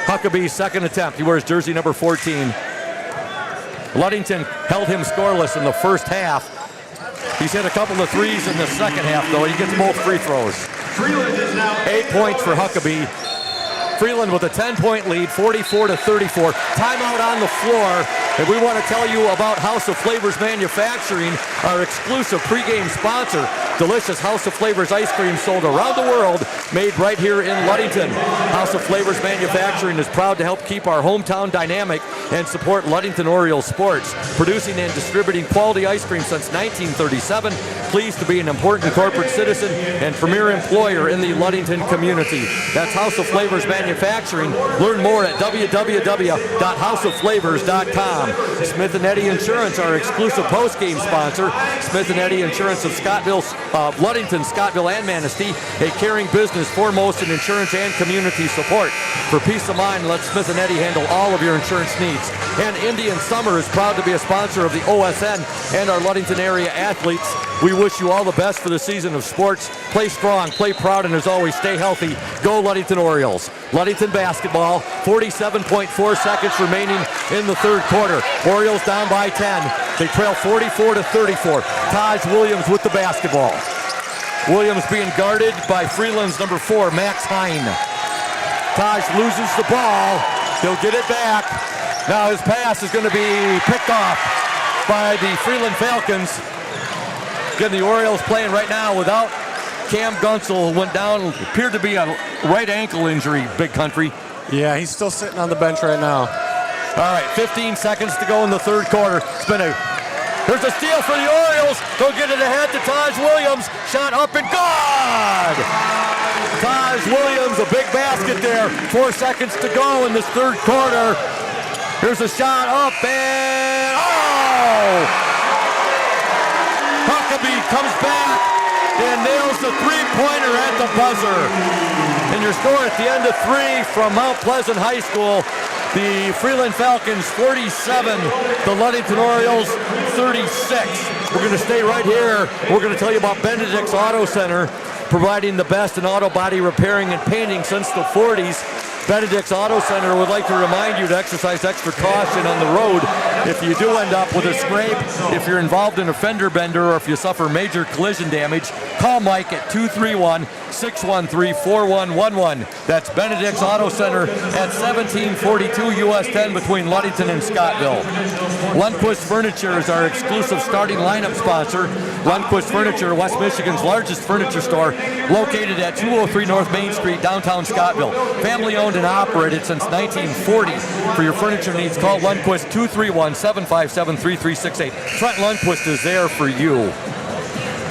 Speaker 1: Huckabee's second attempt. He wears jersey number 14. Ludington held him scoreless in the first half. He's hit a couple of threes in the second half, though. He gets both free throws. 8 points for Huckabee. Freeland with a 10-point lead, 44-34. Timeout on the floor. And we want to tell you about House of Flavors Manufacturing, our exclusive pregame sponsor. Delicious House of Flavors ice cream sold around the world, made right here in Ludington. House of Flavors Manufacturing is proud to help keep our hometown dynamic and support Ludington Orioles sports. Producing and distributing quality ice cream since 1937. Pleased to be an important corporate citizen and premier employer in the Ludington community. That's House of Flavors Manufacturing. Learn more at www.houseofflavors.com. Smith & Eddy Insurance, our exclusive postgame sponsor. Smith & Eddy Insurance of Scottville, Ludington, Scottville, and Manistee. A caring business foremost in insurance and community support. For peace of mind, let Smith & Eddy handle all of your insurance needs. And Indian Summer is proud to be a sponsor of the OSN and our Ludington area athletes. We wish you all the best for the season of sports. Play strong, play proud, and as always, stay healthy. Go Ludington Orioles. Ludington basketball, 47.4 seconds remaining in the third quarter. Orioles down by 10. They trail 44-34. Taj Williams with the basketball. Williams being guarded by Freeland's number 4, Max Hine. Taj loses the ball. He'll get it back. Now his pass is going to be picked off by the Freeland Falcons. Again, the Orioles playing right now without Cam Gunsel, who went down, appeared to be a right ankle injury, Big Country.
Speaker 2: Yeah, he's still sitting on the bench right now.
Speaker 1: All right, 15 seconds to go in the third quarter. There's a steal for the Orioles. They'll get it ahead to Taj Williams. Shot up and good! Taj Williams, a big basket there. 4 seconds to go in this third quarter. Here's a shot up and Huckabee comes back and nails the three-pointer at the buzzer. And your score at the end of 3 from Mount Pleasant High School. The Freeland Falcons 47, the Ludington Orioles 36. We're going to stay right here. We're going to tell you about Benedict's Auto Center, providing the best in auto body repairing and painting since the 40s. Benedict's Auto Center would like to remind you to exercise extra caution on the road. If you do end up with a scrape, if you're involved in a fender bender, or if you suffer major collision damage, call Mike at 231-613-4111. That's Benedict's Auto Center at 1742 US 10 between Ludington and Scottville. Lundquist Furniture is our exclusive starting lineup sponsor. Lundquist Furniture, West Michigan's largest furniture store, located at 203 North Main Street, downtown Scottville. Family owned and operated since 1940. For your furniture needs, call Lundquist 231-757-3368. Trent Lundquist is there for you.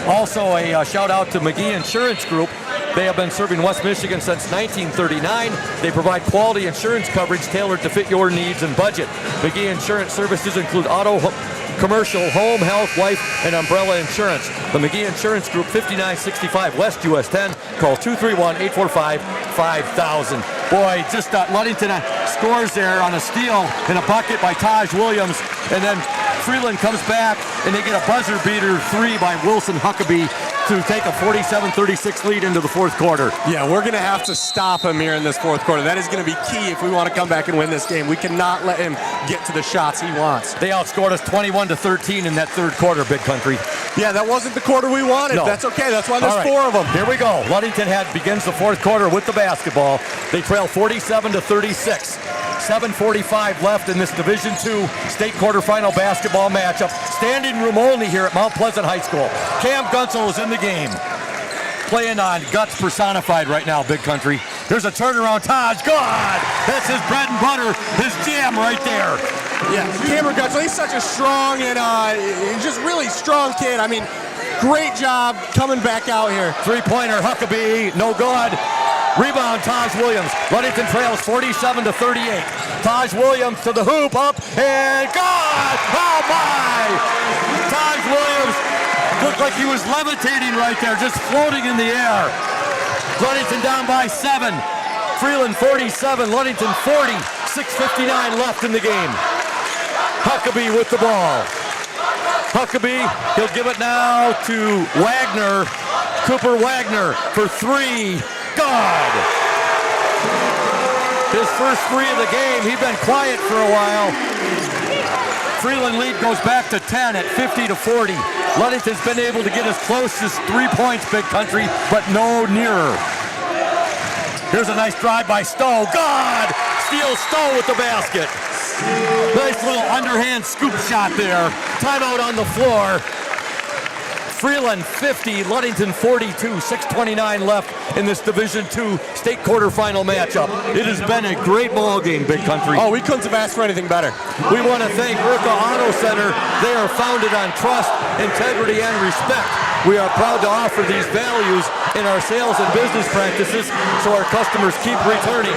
Speaker 1: Also, a shout out to McGee Insurance Group. They have been serving West Michigan since 1939. They provide quality insurance coverage tailored to fit your needs and budget. McGee Insurance services include auto, commercial, home, health, life, and umbrella insurance. The McGee Insurance Group, 5965 West US 10. Call 231-845-5000. Boy, just Ludington scores there on a steal and a bucket by Taj Williams. And then Freeland comes back and they get a buzzer beater 3 by Wilson Huckabee to take a 47-36 lead into the fourth quarter.
Speaker 2: Yeah, we're going to have to stop him here in this fourth quarter. That is going to be key if we want to come back and win this game. We cannot let him get to the shots he wants.
Speaker 1: They outscored us 21-13 in that third quarter, Big Country.
Speaker 2: Yeah, that wasn't the quarter we wanted.
Speaker 1: No.
Speaker 2: That's okay. That's why there's
Speaker 1: right.
Speaker 2: 4 of them.
Speaker 1: Here we go. Ludington begins the fourth quarter with the basketball. They trail 47-36. 7:45 left in this Division II state quarterfinal basketball matchup. Standing room only here at Mount Pleasant High School. Cam Gunsel is in the game. Playing on guts personified right now, Big Country. There's a turnaround. Taj, good! That's his bread and butter, his jam right there.
Speaker 2: Yeah, Cameron Gutschel, he's such a strong and just really strong kid. I mean, great job coming back out here.
Speaker 1: Three-pointer, Huckabee, no good. Rebound, Taj Williams. Ludington trails 47-38. Taj Williams to the hoop, up, and God! Oh my! Taj Williams looked like he was levitating right there, just floating in the air. Ludington down by 7. Freeland 47, Ludington 40. 6:59 left in the game. Huckabee with the ball. Huckabee, he'll give it now to Wagner. Cooper Wagner for 3. Good. His first 3 of the game. He's been quiet for a while. Freeland lead goes back to 10 at 50-40. Ludington's been able to get as close as 3 points, Big Country, but no nearer. Here's a nice drive by Stowe. God! Steals Stowe with the basket. Nice little underhand scoop shot there. Timeout on the floor. Freeland 50, Ludington 42, 6:29 left in this Division II state quarterfinal matchup. It has been a great ball game, Big Country.
Speaker 2: Oh, we couldn't have asked for anything better.
Speaker 1: We want to thank Urca Auto Center. They are founded on trust, integrity, and respect. We are proud to offer these values in our sales and business practices so our customers keep returning.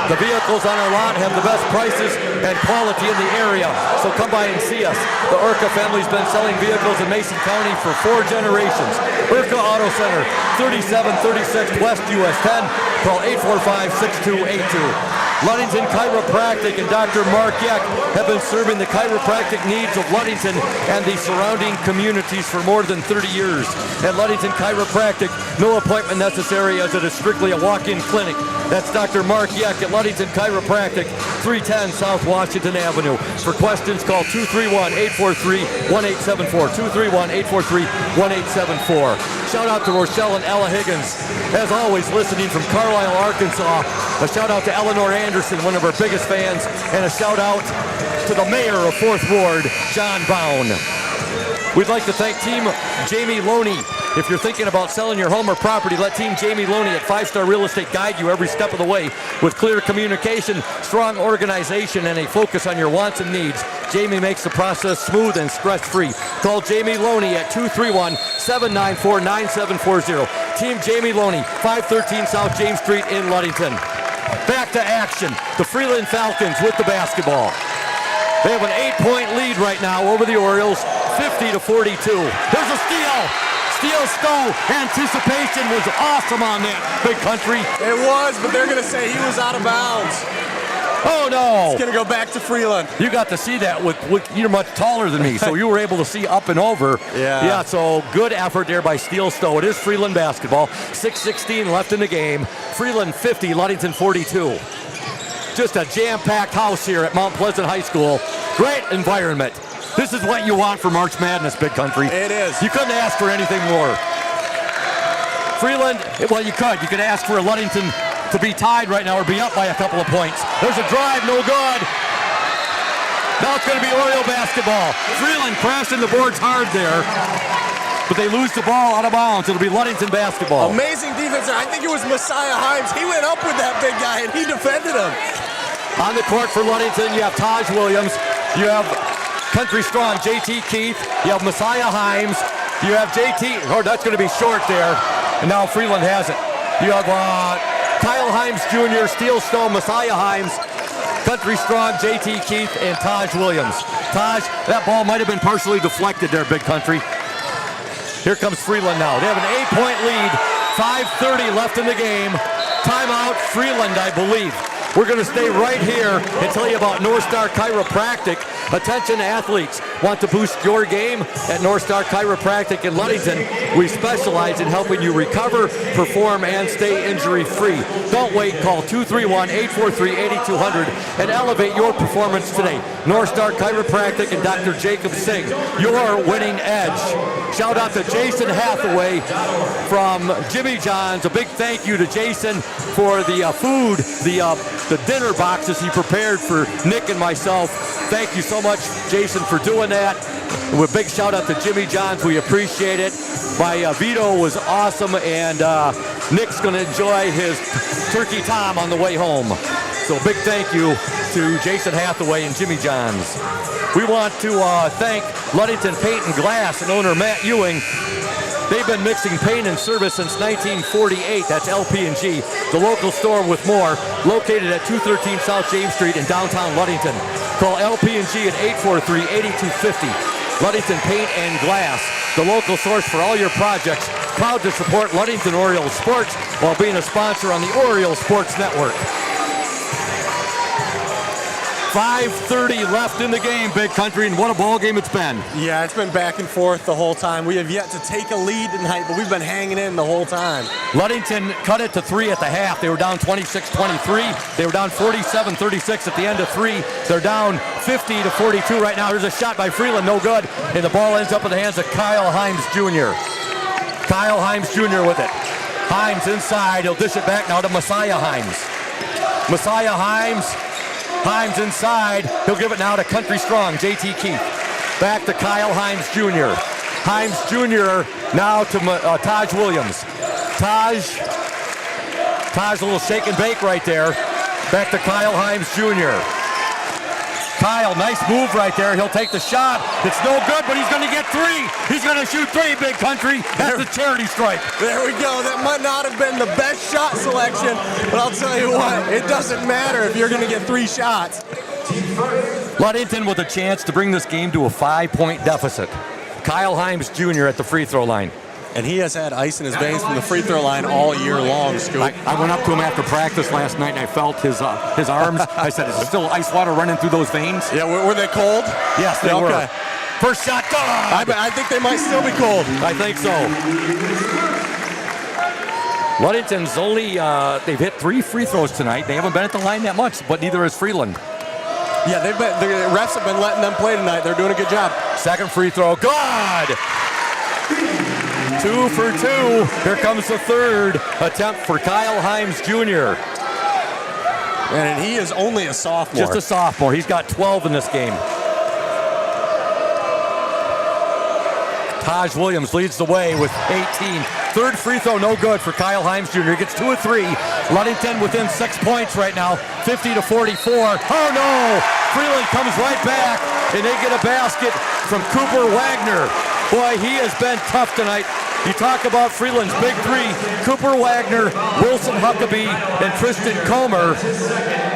Speaker 1: The vehicles on our lot have the best prices and quality in the area, so come by and see us. The Urca family's been selling vehicles in Mason County for 4 generations. Urca Auto Center, 3736 West US 10. Call 845-6282. Ludington Chiropractic and Dr. Mark Yeck have been serving the chiropractic needs of Ludington and the surrounding communities for more than 30 years. At Ludington Chiropractic, no appointment necessary as it is strictly a walk-in clinic. That's Dr. Mark Yeck at Ludington Chiropractic, 310 South Washington Avenue. For questions, call 231-843-1874, 231-843-1874. Shout out to Rochelle and Ella Higgins, as always, listening from Carlisle, Arkansas. A shout out to Eleanor Anderson, one of our biggest fans, and a shout out to the mayor of 4th Ward, John Bound. We'd like to thank Team Jamie Loney. If you're thinking about selling your home or property, let Team Jamie Loney at 5-Star Real Estate guide you every step of the way with clear communication, strong organization, and a focus on your wants and needs. Jamie makes the process smooth and stress-free. Call Jamie Loney at 231-794-9740. Team Jamie Loney, 513 South James Street in Ludington. Back to action. The Freeland Falcons with the basketball. They have an 8-point lead right now over the Orioles, 50-42. There's a steal. Steal Stowe. Anticipation was awesome on that, Big Country.
Speaker 2: It was, but they're going to say he was out of bounds.
Speaker 1: Oh, no.
Speaker 2: It's going to go back to Freeland.
Speaker 1: You got to see that with you're much taller than me, so you were able to see up and over.
Speaker 2: Yeah,
Speaker 1: so good effort there by Steele Stowe. It is Freeland basketball. 6:16 left in the game. Freeland 50, Ludington 42. Just a jam-packed house here at Mount Pleasant High School. Great environment. This is what you want for March Madness, Big Country.
Speaker 2: It is.
Speaker 1: You couldn't ask for anything more. Freeland, well, you could. You could ask for a Ludington to be tied right now or be up by a couple of points. There's a drive, no good. Now it's going to be Oriole basketball. Freeland crashing the boards hard there, but they lose the ball out of bounds. It'll be Ludington basketball.
Speaker 2: Amazing defense. I think it was Messiah Himes. He went up with that big guy, and he defended him.
Speaker 1: On the court for Ludington, you have Taj Williams. You have Country Strong, J.T. Keith. You have Messiah Himes. You have J.T. Oh, that's going to be short there. And now Freeland has it. You have Kyle Himes Jr., Steele Stowe, Messiah Himes, Country Strong, J.T. Keith, and Taj Williams. Taj, that ball might have been partially deflected there, Big Country. Here comes Freeland now. They have an 8-point lead. 5:30 left in the game. Timeout, Freeland, I believe. We're going to stay right here and tell you about North Star Chiropractic. Attention athletes, want to boost your game? At North Star Chiropractic in Ludington, we specialize in helping you recover, perform, and stay injury-free. Don't wait, call 231-843-8200 and elevate your performance today. North Star Chiropractic and Dr. Jacob Singh, your winning edge. Shout out to Jason Hathaway from Jimmy John's. A big thank you to Jason for the food, the dinner boxes he prepared for Nick and myself. Thank you so much, Jason, for doing that. And a big shout out to Jimmy John's. We appreciate it. My Vito was awesome, and Nick's going to enjoy his turkey tom on the way home. So big thank you to Jason Hathaway and Jimmy Johns. We want to thank Ludington Paint and Glass and owner Matt Ewing. They've been mixing paint and service since 1948. That's LP&G, the local store with more, located at 213 South James Street in downtown Ludington. Call LP&G at 843-8250. Ludington Paint and Glass, the local source for all your projects. Proud to support Ludington Orioles sports while being a sponsor on the Orioles Sports Network. 5:30 left in the game, Big Country, and what a ball game it's been.
Speaker 2: Yeah, it's been back and forth the whole time. We have yet to take a lead tonight, but we've been hanging in the whole time.
Speaker 1: Ludington cut it to 3 at the half. They were down 26-23. They were down 47-36 at the end of 3. They're down 50-42 right now. Here's a shot by Freeland, no good, and the ball ends up in the hands of Kyle Himes Jr. Kyle Himes Jr. with it. Himes inside. He'll dish it back now to Messiah Himes. Messiah Himes. Himes inside. He'll give it now to Country Strong, J.T. Keith. Back to Kyle Himes Jr. Himes Jr. now to Taj Williams. Taj, a little shake and bake right there. Back to Kyle Himes Jr. Kyle, nice move right there. He'll take the shot. It's no good, but he's going to get 3. He's going to shoot 3, Big Country. That's the charity strike.
Speaker 2: There we go. That might not have been the best shot selection, but I'll tell you what, it doesn't matter if you're going to get 3 shots.
Speaker 1: Ludington with a chance to bring this game to a 5-point deficit. Kyle Himes Jr. at the free throw line.
Speaker 2: And he has had ice in his veins from the free throw line all year long, Scoop.
Speaker 1: I went up to him after practice last night and I felt his arms. I said, is there still ice water running through those veins?
Speaker 2: Yeah, were they cold?
Speaker 1: Yes, they were. First shot, good!
Speaker 2: I think they might still be cold.
Speaker 1: I think so. Ludington's only, they've hit 3 free throws tonight. They haven't been at the line that much, but neither has Freeland.
Speaker 2: Yeah, the refs have been letting them play tonight. They're doing a good job.
Speaker 1: Second free throw, good! 2 for 2. Here comes the third attempt for Kyle Himes Jr.
Speaker 2: And he is only a sophomore.
Speaker 1: Just a sophomore. He's got 12 in this game. Taj Williams leads the way with 18. Third free throw, no good for Kyle Himes Jr. He gets 2 of 3. Ludington within 6 points right now, 50-44. Oh no! Freeland comes right back, and they get a basket from Cooper Wagner. Boy, he has been tough tonight. You talk about Freeland's big 3, Cooper Wagner, Wilson Huckabee, and Tristan Comer.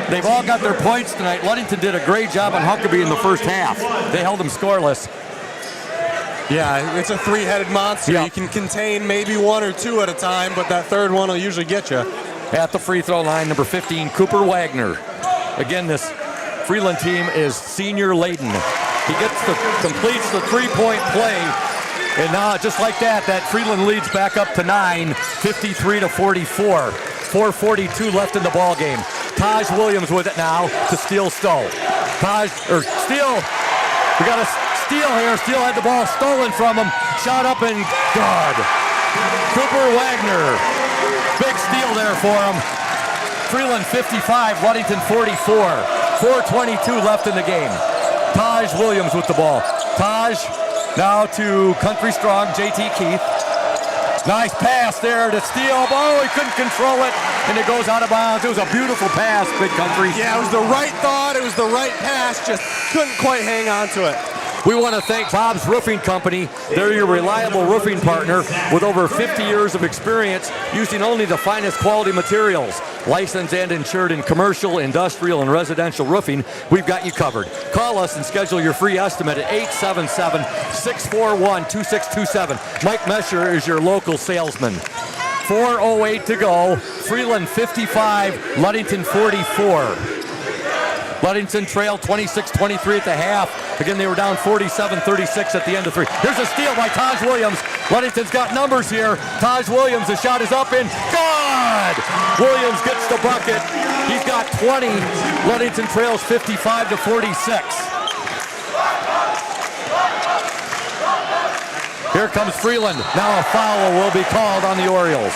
Speaker 1: They've all got their points tonight. Ludington did a great job on Huckabee in the first half. They held him scoreless.
Speaker 2: Yeah, it's a 3-headed monster.
Speaker 1: Yep.
Speaker 2: You can contain maybe 1 or 2 at a time, but that third one will usually get you.
Speaker 1: At the free throw line, number 15, Cooper Wagner. Again, this Freeland team is senior laden. He completes the 3-point play, and now just like that Freeland leads back up to 9, 53-44. 4:42 left in the ball game. Taj Williams with it now to Steele Stowe. We got a steal here. Steele had the ball stolen from him. Shot up and good. Cooper Wagner. Big steal there for him. Freeland 55, Ludington 44. 4:22 left in the game. Taj Williams with the ball. Taj now to Country Strong, J.T. Keith. Nice pass there to Steele. Oh, he couldn't control it, and it goes out of bounds. It was a beautiful pass, Big Country.
Speaker 2: Yeah, it was the right thought. It was the right pass. Just couldn't quite hang on to it.
Speaker 1: We want to thank Bob's Roofing Company. They're your reliable roofing partner with over 50 years of experience using only the finest quality materials. Licensed and insured in commercial, industrial, and residential roofing, we've got you covered. Call us and schedule your free estimate at 877-641-2627. Mike Mesher is your local salesman. 4:08 to go. Freeland 55, Ludington 44. Ludington trailed 26-23 at the half. Again, they were down 47-36 at the end of 3. Here's a steal by Taj Williams. Ludington's got numbers here. Taj Williams, the shot is up and good! Williams gets the bucket. He's got 20. Ludington trails 55-46. Here comes Freeland. Now a foul will be called on the Orioles.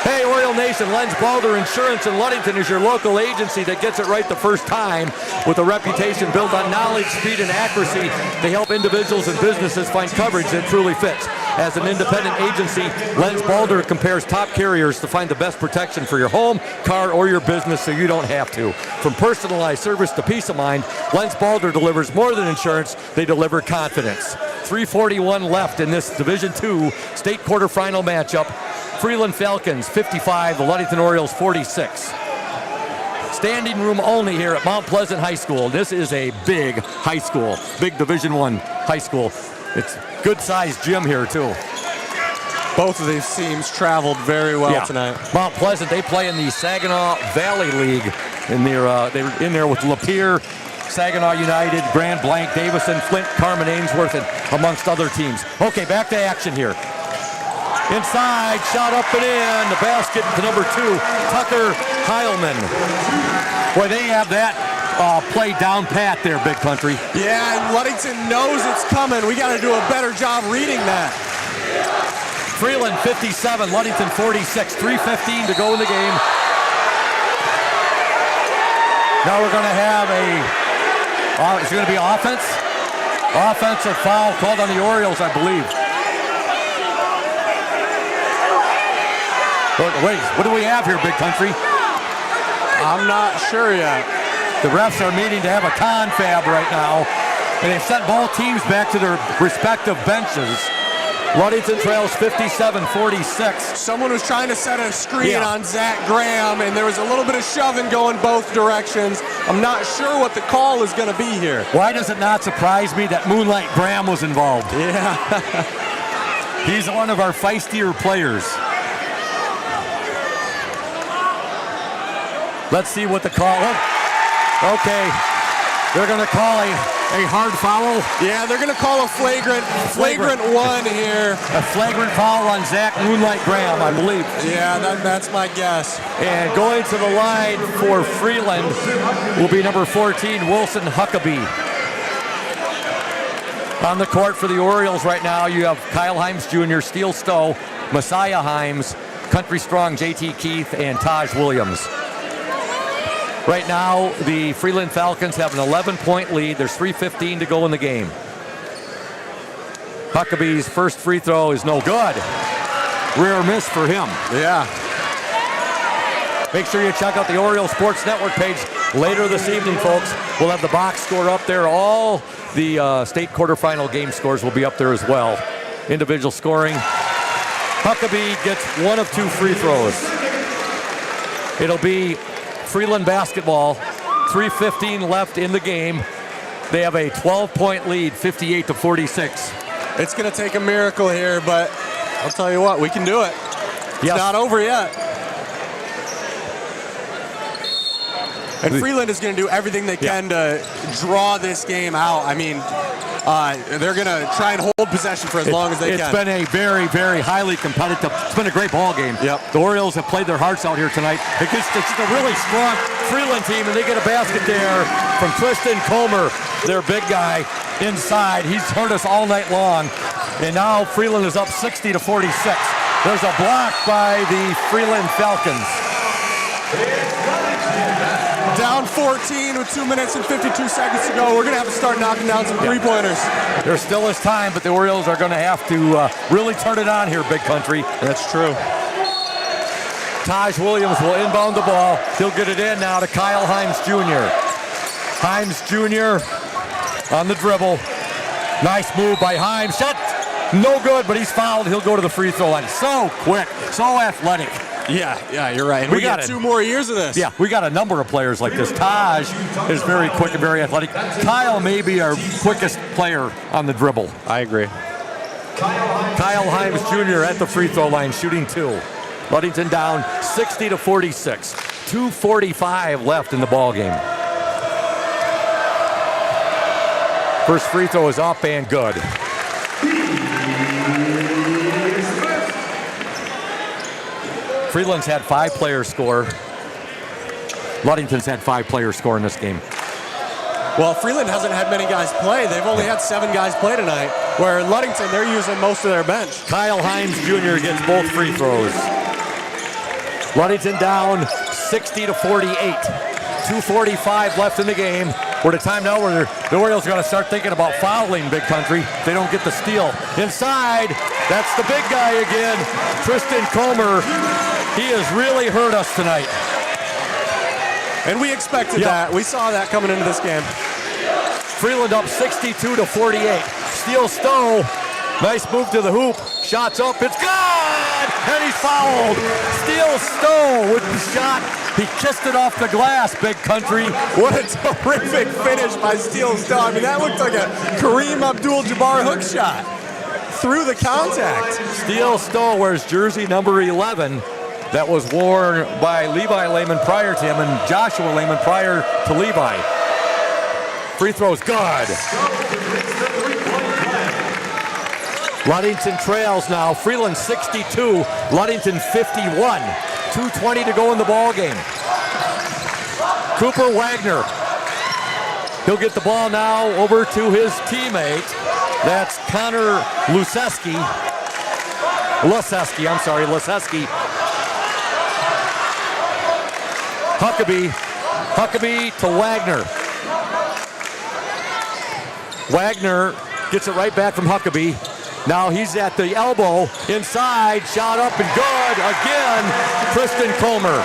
Speaker 1: Hey, Oriole Nation, Lenz Balder Insurance in Ludington is your local agency that gets it right the first time. With a reputation built on knowledge, speed, and accuracy, they help individuals and businesses find coverage that truly fits. As an independent agency, Lens Balder compares top carriers to find the best protection for your home, car, or your business so you don't have to. From personalized service to peace of mind, Lens Balder delivers more than insurance, they deliver confidence. 3:41 left in this Division II state quarterfinal matchup. Freeland Falcons 55, the Ludington Orioles 46. Standing room only here at Mount Pleasant High School. This is a big high school, big Division I high school. It's good sized gym here too.
Speaker 2: Both of these teams traveled very well tonight.
Speaker 1: Mount Pleasant, they play in the Saginaw Valley League. And they were in there with Lapeer, Saginaw United, Grand Blanc, Davison, Flint, Carmen, Ainsworth, and amongst other teams. Okay, back to action here. Inside, shot up and in, the basket to number 2, Tucker Heilman. Boy, they have that play down pat there, Big Country.
Speaker 2: Yeah, and Ludington knows it's coming. We got to do a better job reading that.
Speaker 1: Freeland 57, Ludington 46, 3:15 to go in the game. Now we're going to have it's going to be offense. Offensive foul called on the Orioles, I believe. Wait, what do we have here, Big Country?
Speaker 2: I'm not sure yet.
Speaker 1: The refs are meeting to have a confab right now, and they've sent both teams back to their respective benches. Ludington trails 57-46.
Speaker 2: Someone was trying to set a screen on Zach Graham, and there was a little bit of shoving going both directions. I'm not sure what the call is going to be here.
Speaker 1: Why does it not surprise me that Moonlight Graham was involved?
Speaker 2: Yeah.
Speaker 1: He's one of our feistier players. Let's see what the call is. Okay, they're going to call a hard foul.
Speaker 2: Yeah, they're going to call a flagrant one here.
Speaker 1: A flagrant foul on Zach Moonlight Graham, I believe.
Speaker 2: Yeah, that's my guess.
Speaker 1: And going to the line for Freeland will be number 14, Wilson Huckabee. On the court for the Orioles right now, you have Kyle Himes Jr., Steele Stowe, Messiah Himes, Country Strong JT Keith, and Taj Williams. Right now, the Freeland Falcons have an 11-point lead. There's 3:15 to go in the game. Huckabee's first free throw is no good. Rare miss for him.
Speaker 2: Yeah.
Speaker 1: Make sure you check out the Orioles Sports Network page later this evening, folks. We'll have the box score up there. All the state quarterfinal game scores will be up there as well. Individual scoring. Huckabee gets one of 2 free throws. It'll be Freeland basketball, 3:15 left in the game. They have a 12-point lead, 58-46.
Speaker 2: It's going to take a miracle here, but I'll tell you what, we can do it. It's not over yet. And Freeland is going to do everything they can to draw this game out. I mean, they're going to try and hold possession for as long as they can.
Speaker 1: It's been a very, very highly competitive, it's been a great ball game.
Speaker 2: Yep.
Speaker 1: The Orioles have played their hearts out here tonight. It's just a really strong Freeland team, and they get a basket there from Tristan Comer, their big guy, inside. He's hurt us all night long, and now Freeland is up 60-46. There's a block by the Freeland Falcons.
Speaker 2: Down 14 with 2 minutes and 52 seconds to go. We're going to have to start knocking down some three-pointers.
Speaker 1: There still is time, but the Orioles are going to have to really turn it on here, Big Country.
Speaker 2: That's true.
Speaker 1: Taj Williams will inbound the ball. He'll get it in now to Kyle Himes Jr. Himes Jr. on the dribble. Nice move by Himes. Shot no good, but he's fouled. He'll go to the free throw line. So quick, so athletic.
Speaker 2: Yeah, you're right. And we got 2 more years of this.
Speaker 1: Yeah, we got a number of players like this. Taj is very quick and very athletic. Kyle may be our quickest player on the dribble.
Speaker 2: I agree.
Speaker 1: Kyle Himes Jr. at the free throw line, shooting 2. Ludington down 60-46. 2:45 left in the ball game. First free throw is up and good. Freeland's had 5 players score. Ludington's had 5 players score in this game.
Speaker 2: Well, Freeland hasn't had many guys play. They've only had 7 guys play tonight, where Ludington, they're using most of their bench.
Speaker 1: Kyle Himes Jr. gets both free throws. Ludington down 60-48. 2:45 left in the game. We're at a time now where the Orioles are going to start thinking about fouling Big Country if they don't get the steal. Inside, that's the big guy again, Tristan Comer. He has really hurt us tonight.
Speaker 2: And we expected that. We saw that coming into this game.
Speaker 1: Freeland up 62-48. Steele Stowe, nice move to the hoop. Shots up, it's good! And he's fouled. Steele Stowe with the shot. He kissed it off the glass, Big Country.
Speaker 2: What a terrific finish by Steele Stowe. I mean, that looked like a Kareem Abdul-Jabbar hook shot through the contact.
Speaker 1: Steele Stowe wears jersey number 11. That was worn by Levi Lehman prior to him and Joshua Lehman prior to Levi. Free throw is good. Ludington trails now. Freeland 62, Ludington 51. 2:20 to go in the ball game. Cooper Wagner. He'll get the ball now over to his teammate. That's Connor Lusesky. Huckabee to Wagner. Wagner gets it right back from Huckabee. Now he's at the elbow, inside, shot up and good. Again, Tristan Comer.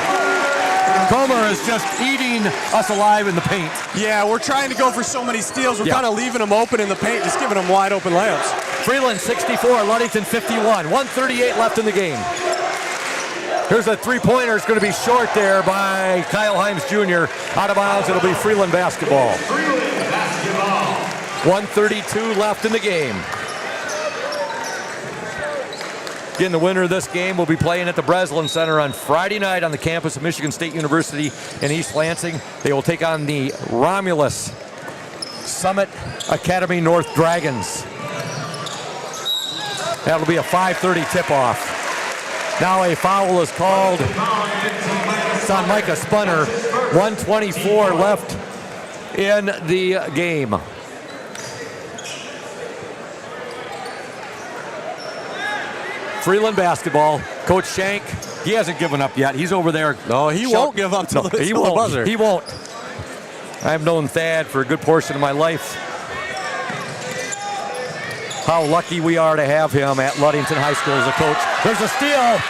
Speaker 1: Comer is just eating us alive in the paint.
Speaker 2: Yeah, we're trying to go for so many steals. We're kind of leaving them open in the paint, just giving them wide open layups.
Speaker 1: Freeland 64, Ludington 51. 1:38 left in the game. Here's a three-pointer. It's going to be short there by Kyle Himes Jr. Out of bounds. It'll be Freeland basketball. 1:32 left in the game. Again, the winner of this game will be playing at the Breslin Center on Friday night on the campus of Michigan State University in East Lansing. They will take on the Romulus Summit Academy North Dragons. That'll be a 5:30 tip-off. Now a foul is called. It's on Micah Spunner. 1:24 left in the game. Freeland basketball. Coach Shank, he hasn't given up yet. He's over there.
Speaker 2: No, he won't give up till the buzzer.
Speaker 1: He won't. I've known Thad for a good portion of my life. How lucky we are to have him at Ludington High School as a coach. There's a steal.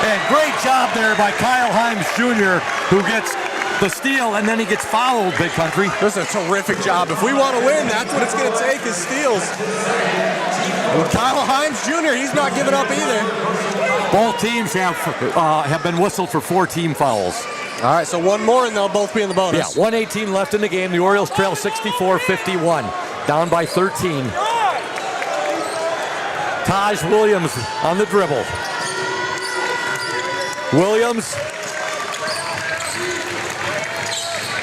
Speaker 1: And great job there by Kyle Himes Jr., who gets the steal, and then he gets fouled, Big Country.
Speaker 2: This is a terrific job. If we want to win, that's what it's going to take is steals. And Kyle Himes Jr., he's not giving up either.
Speaker 1: Both teams have been whistled for 4 team fouls.
Speaker 2: All right, so one more and they'll both be in the bonus.
Speaker 1: Yeah, 1:18 left in the game. The Orioles trail 64-51, down by 13. Taj Williams on the dribble. Williams.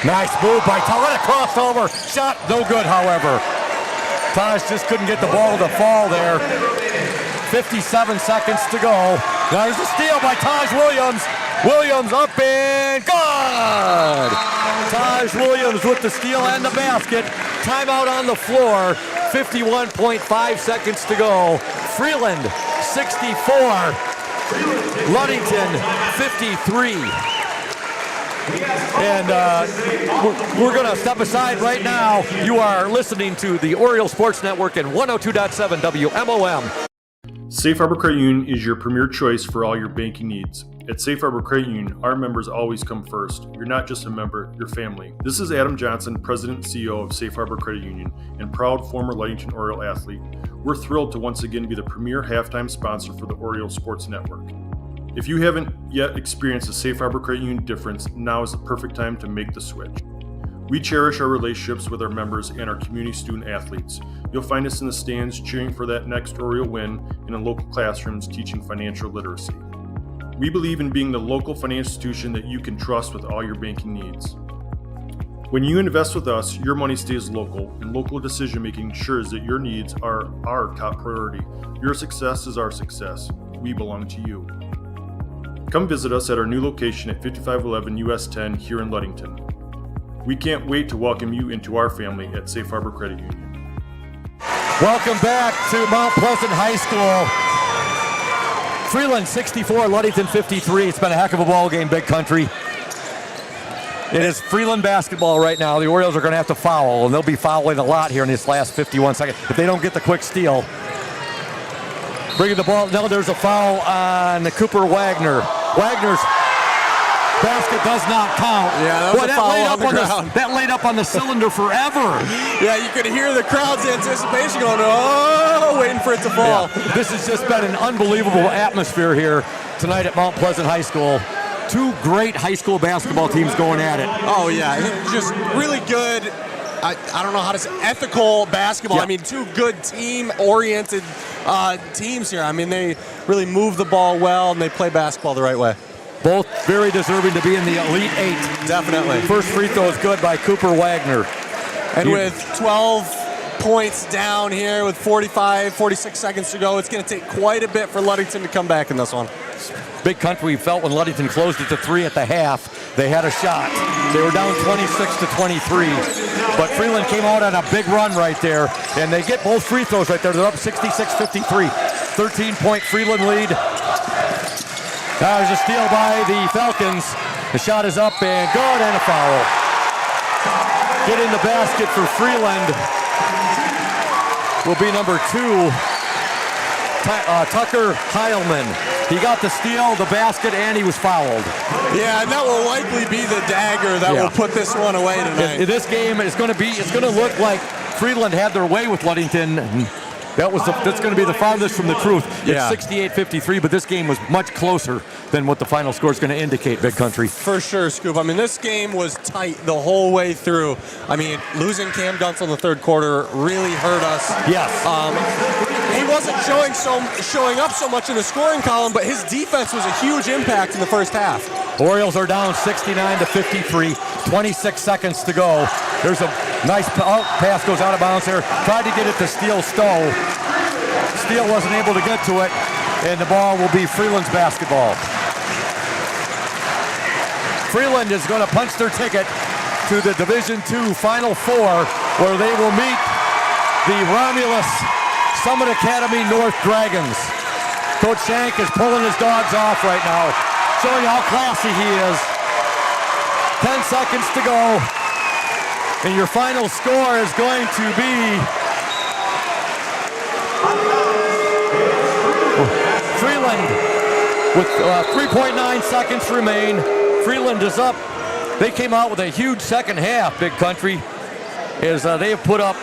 Speaker 1: Nice move by Taj. What a crossover. Shot no good, however. Taj just couldn't get the ball to fall there. 57 seconds to go. Now there's a steal by Taj Williams. Williams up and good! Taj Williams with the steal and the basket. Timeout on the floor. 51.5 seconds to go. Freeland 64. Ludington 53. And we're going to step aside right now. You are listening to the Oriole Sports Network and 102.7 WMOM.
Speaker 5: Safe Harbor Credit Union is your premier choice for all your banking needs. At Safe Harbor Credit Union, our members always come first. You're not just a member, you're family. This is Adam Johnson, President and CEO of Safe Harbor Credit Union and proud former Ludington Oriole athlete. We're thrilled to once again be the premier halftime sponsor for the Oriole Sports Network. If you haven't yet experienced the Safe Harbor Credit Union difference, now is the perfect time to make the switch. We cherish our relationships with our members and our community student athletes. You'll find us in the stands cheering for that next Oriole win and in local classrooms teaching financial literacy. We believe in being the local financial institution that you can trust with all your banking needs. When you invest with us, your money stays local, and local decision-making ensures that your needs are our top priority. Your success is our success. We belong to you. Come visit us at our new location at 5511 US 10 here in Ludington. We can't wait to welcome you into our family at Safe Harbor Credit Union.
Speaker 1: Welcome back to Mount Pleasant High School. Freeland 64, Ludington 53. It's been a heck of a ball game, Big Country. It is Freeland basketball right now. The Orioles are going to have to foul, and they'll be fouling a lot here in this last 51 seconds if they don't get the quick steal. Bringing the ball. Now there's a foul on Cooper Wagner. Wagner's basket does not count.
Speaker 2: Yeah, that was a foul on the ground.
Speaker 1: That laid up on the cylinder forever.
Speaker 2: Yeah, you could hear the crowd's anticipation going, oh, waiting for it to fall.
Speaker 1: Yeah. This has just been an unbelievable atmosphere here tonight at Mount Pleasant High School. Two great high school basketball teams going at it.
Speaker 2: Oh, yeah, just really good. I don't know how to say ethical basketball.
Speaker 1: Yeah.
Speaker 2: I mean, two good team-oriented teams here. I mean, they really move the ball well and they play basketball the right way.
Speaker 1: Both very deserving to be in the Elite Eight.
Speaker 2: Definitely.
Speaker 1: First free throw is good by Cooper Wagner.
Speaker 2: And with 12 points down here with 46 seconds to go, it's going to take quite a bit for Ludington to come back in this one.
Speaker 1: Big Country felt when Ludington closed it to 3 at the half, they had a shot. They were down 26-23, but Freeland came out on a big run right there, and they get both free throws right there. They're up 66-53. 13-point Freeland lead. There's a steal by the Falcons. The shot is up and good, and a foul. Getting the basket for Freeland will be number 2, Tucker Heilman. He got the steal, the basket, and he was fouled.
Speaker 2: Yeah, and that will likely be the dagger that will put this one away tonight.
Speaker 1: This game is going to look like Freeland had their way with Ludington. That's going to be the farthest from the truth.
Speaker 2: Yeah.
Speaker 1: It's 68-53, but this game was much closer than what the final score is going to indicate, Big Country.
Speaker 2: For sure, Scoop. I mean, this game was tight the whole way through. I mean, losing Cam Guntzel in the third quarter really hurt us.
Speaker 1: Yes.
Speaker 2: He wasn't showing up so much in the scoring column, but his defense was a huge impact in the first half.
Speaker 1: Orioles are down 69-53, 26 seconds to go. There's a nice pass goes out of bounds there. Tried to get it to Steele Stowe. Steele wasn't able to get to it, and the ball will be Freeland's basketball. Freeland is going to punch their ticket to the Division II Final Four, where they will meet the Romulus Summit Academy North Dragons. Coach Shank is pulling his dogs off right now, showing how classy he is. 10 seconds to go. And your final score is going to be Freeland with 3.9 seconds remain. Freeland is up. They came out with a huge second half, Big Country, as they have put up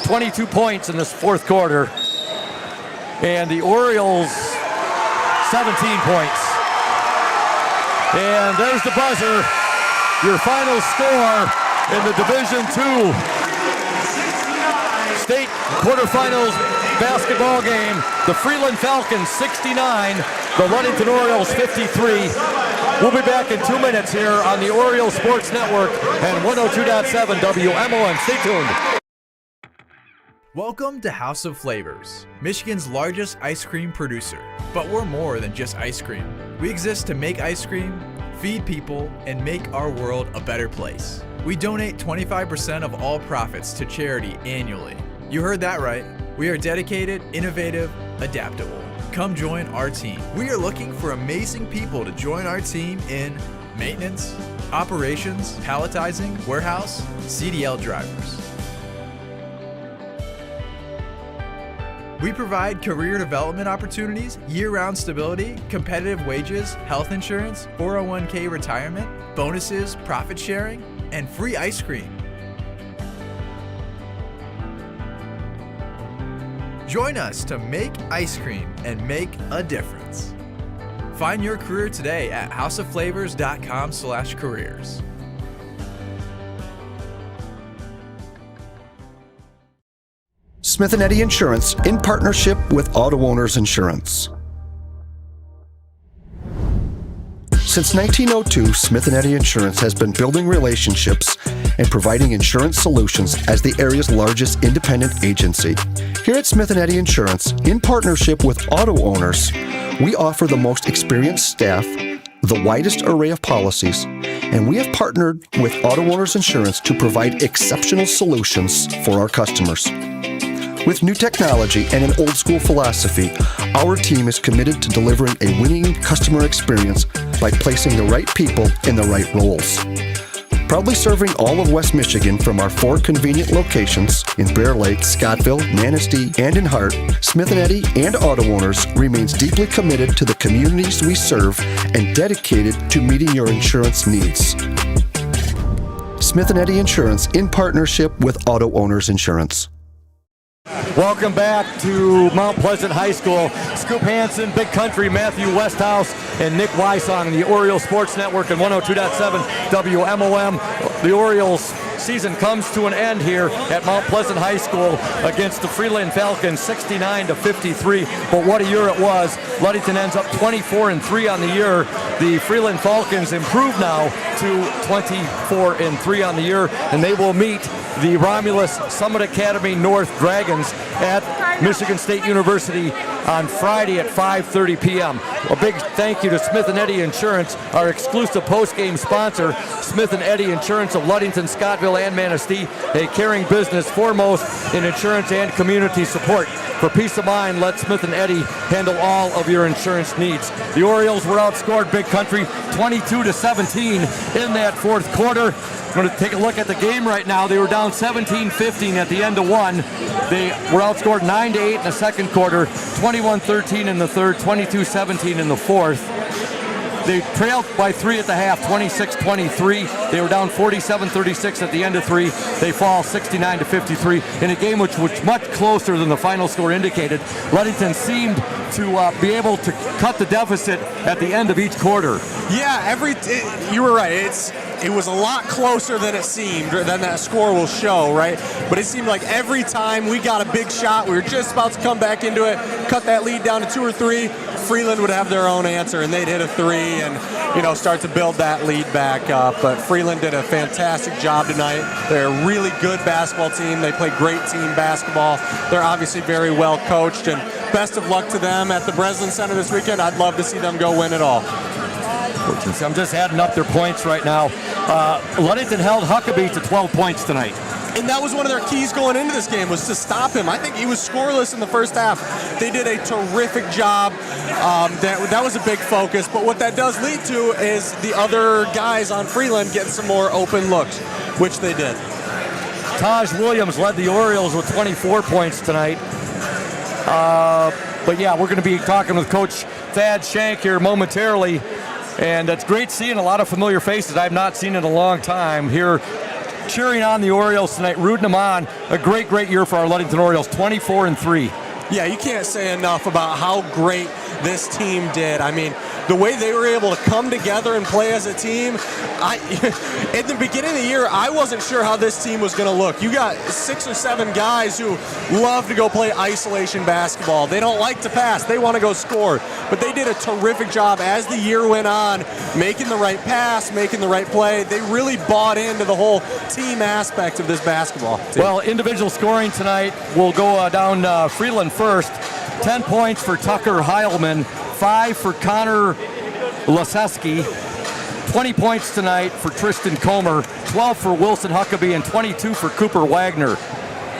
Speaker 1: 22 points in this fourth quarter. And the Orioles, 17 points. And there's the buzzer. Your final score in the Division II State quarterfinals basketball game. The Freeland Falcons 69, the Ludington Orioles 53. We'll be back in 2 minutes here on the Orioles Sports Network and 102.7 WMOM. Stay tuned.
Speaker 7: Welcome to House of Flavors, Michigan's largest ice cream producer. But we're more than just ice cream. We exist to make ice cream, feed people, and make our world a better place. We donate 25% of all profits to charity annually. You heard that right. We are dedicated, innovative, adaptable. Come join our team. We are looking for amazing people to join our team in maintenance, operations, palletizing, warehouse, CDL drivers. We provide career development opportunities, year-round stability, competitive wages, health insurance, 401k retirement, bonuses, profit sharing, and free ice cream. Join us to make ice cream and make a difference. Find your career today at houseofflavors.com/careers.
Speaker 6: Smith & Eddy Insurance in partnership with Auto Owners Insurance. Since 1902, Smith & Eddy Insurance has been building relationships and providing insurance solutions as the area's largest independent agency. Here at Smith & Eddy Insurance, in partnership with Auto Owners, we offer the most experienced staff, the widest array of policies, and we have partnered with Auto Owners Insurance to provide exceptional solutions for our customers. With new technology and an old-school philosophy, our team is committed to delivering a winning customer experience by placing the right people in the right roles. Proudly serving all of West Michigan from our 4 convenient locations in Bear Lake, Scottville, Manistee, and in Hart, Smith & Eddy and Auto Owners remains deeply committed to the communities we serve and dedicated to meeting your insurance needs. Smith & Eddy Insurance in partnership with Auto Owners Insurance.
Speaker 1: Welcome back to Mount Pleasant High School. Scoop Hansen, Big Country, Matthew Westhouse, and Nick Weissong, the Orioles Sports Network and 102.7 WMOM. The Orioles season comes to an end here at Mount Pleasant High School against the Freeland Falcons, 69-53. But what a year it was. Ludington ends up 24-3 on the year. The Freeland Falcons improve now to 24-3 on the year, and they will meet the Romulus Summit Academy North Dragons at Michigan State University on Friday at 5:30 p.m. A big thank you to Smith & Eddy Insurance, our exclusive post-game sponsor. Smith & Eddy Insurance of Ludington, Scottville, and Manistee, a caring business foremost in insurance and community support. For peace of mind, let Smith & Eddy handle all of your insurance needs. The Orioles were outscored, Big Country, 22-17 in that fourth quarter. I'm going to take a look at the game right now. They were down 17-15 at the end of one. They were outscored 9-8 in the second quarter, 21-13 in the third, 22-17 in the fourth. They trailed by 3 at the half, 26-23. They were down 47-36 at the end of 3. They fall 69-53 in a game which was much closer than the final score indicated. Ludington seemed to be able to cut the deficit at the end of each quarter.
Speaker 2: Yeah, you were right. It was a lot closer than it seemed, or than that score will show, right? But it seemed like every time we got a big shot, we were just about to come back into it, cut that lead down to 2 or 3, Freeland would have their own answer, and they'd hit a 3 and, start to build that lead back up. But Freeland did a fantastic job tonight. They're a really good basketball team. They play great team basketball. They're obviously very well coached, and best of luck to them at the Breslin Center this weekend. I'd love to see them go win it all.
Speaker 1: I'm just adding up their points right now. Ludington held Huckabee to 12 points tonight.
Speaker 2: And that was one of their keys going into this game, was to stop him. I think he was scoreless in the first half. They did a terrific job. That was a big focus. But what that does lead to is the other guys on Freeland getting some more open looks, which they did.
Speaker 1: Taj Williams led the Orioles with 24 points tonight. But yeah, we're going to be talking with Coach Thad Shank here momentarily. And it's great seeing a lot of familiar faces I've not seen in a long time here cheering on the Orioles tonight, rooting them on. A great, great year for our Ludington Orioles, 24-3.
Speaker 2: Yeah, you can't say enough about how great this team did. I mean, the way they were able to come together and play as a team, at the beginning of the year, I wasn't sure how this team was going to look. You got 6 or 7 guys who love to go play isolation basketball. They don't like to pass. They want to go score. But they did a terrific job as the year went on, making the right pass, making the right play. They really bought into the whole team aspect of this basketball team.
Speaker 1: Well, individual scoring tonight will go down Freeland first. 10 points for Tucker Heilman, 5 for Connor Laseski, 20 points tonight for Tristan Comer, 12 for Wilson Huckabee, and 22 for Cooper Wagner.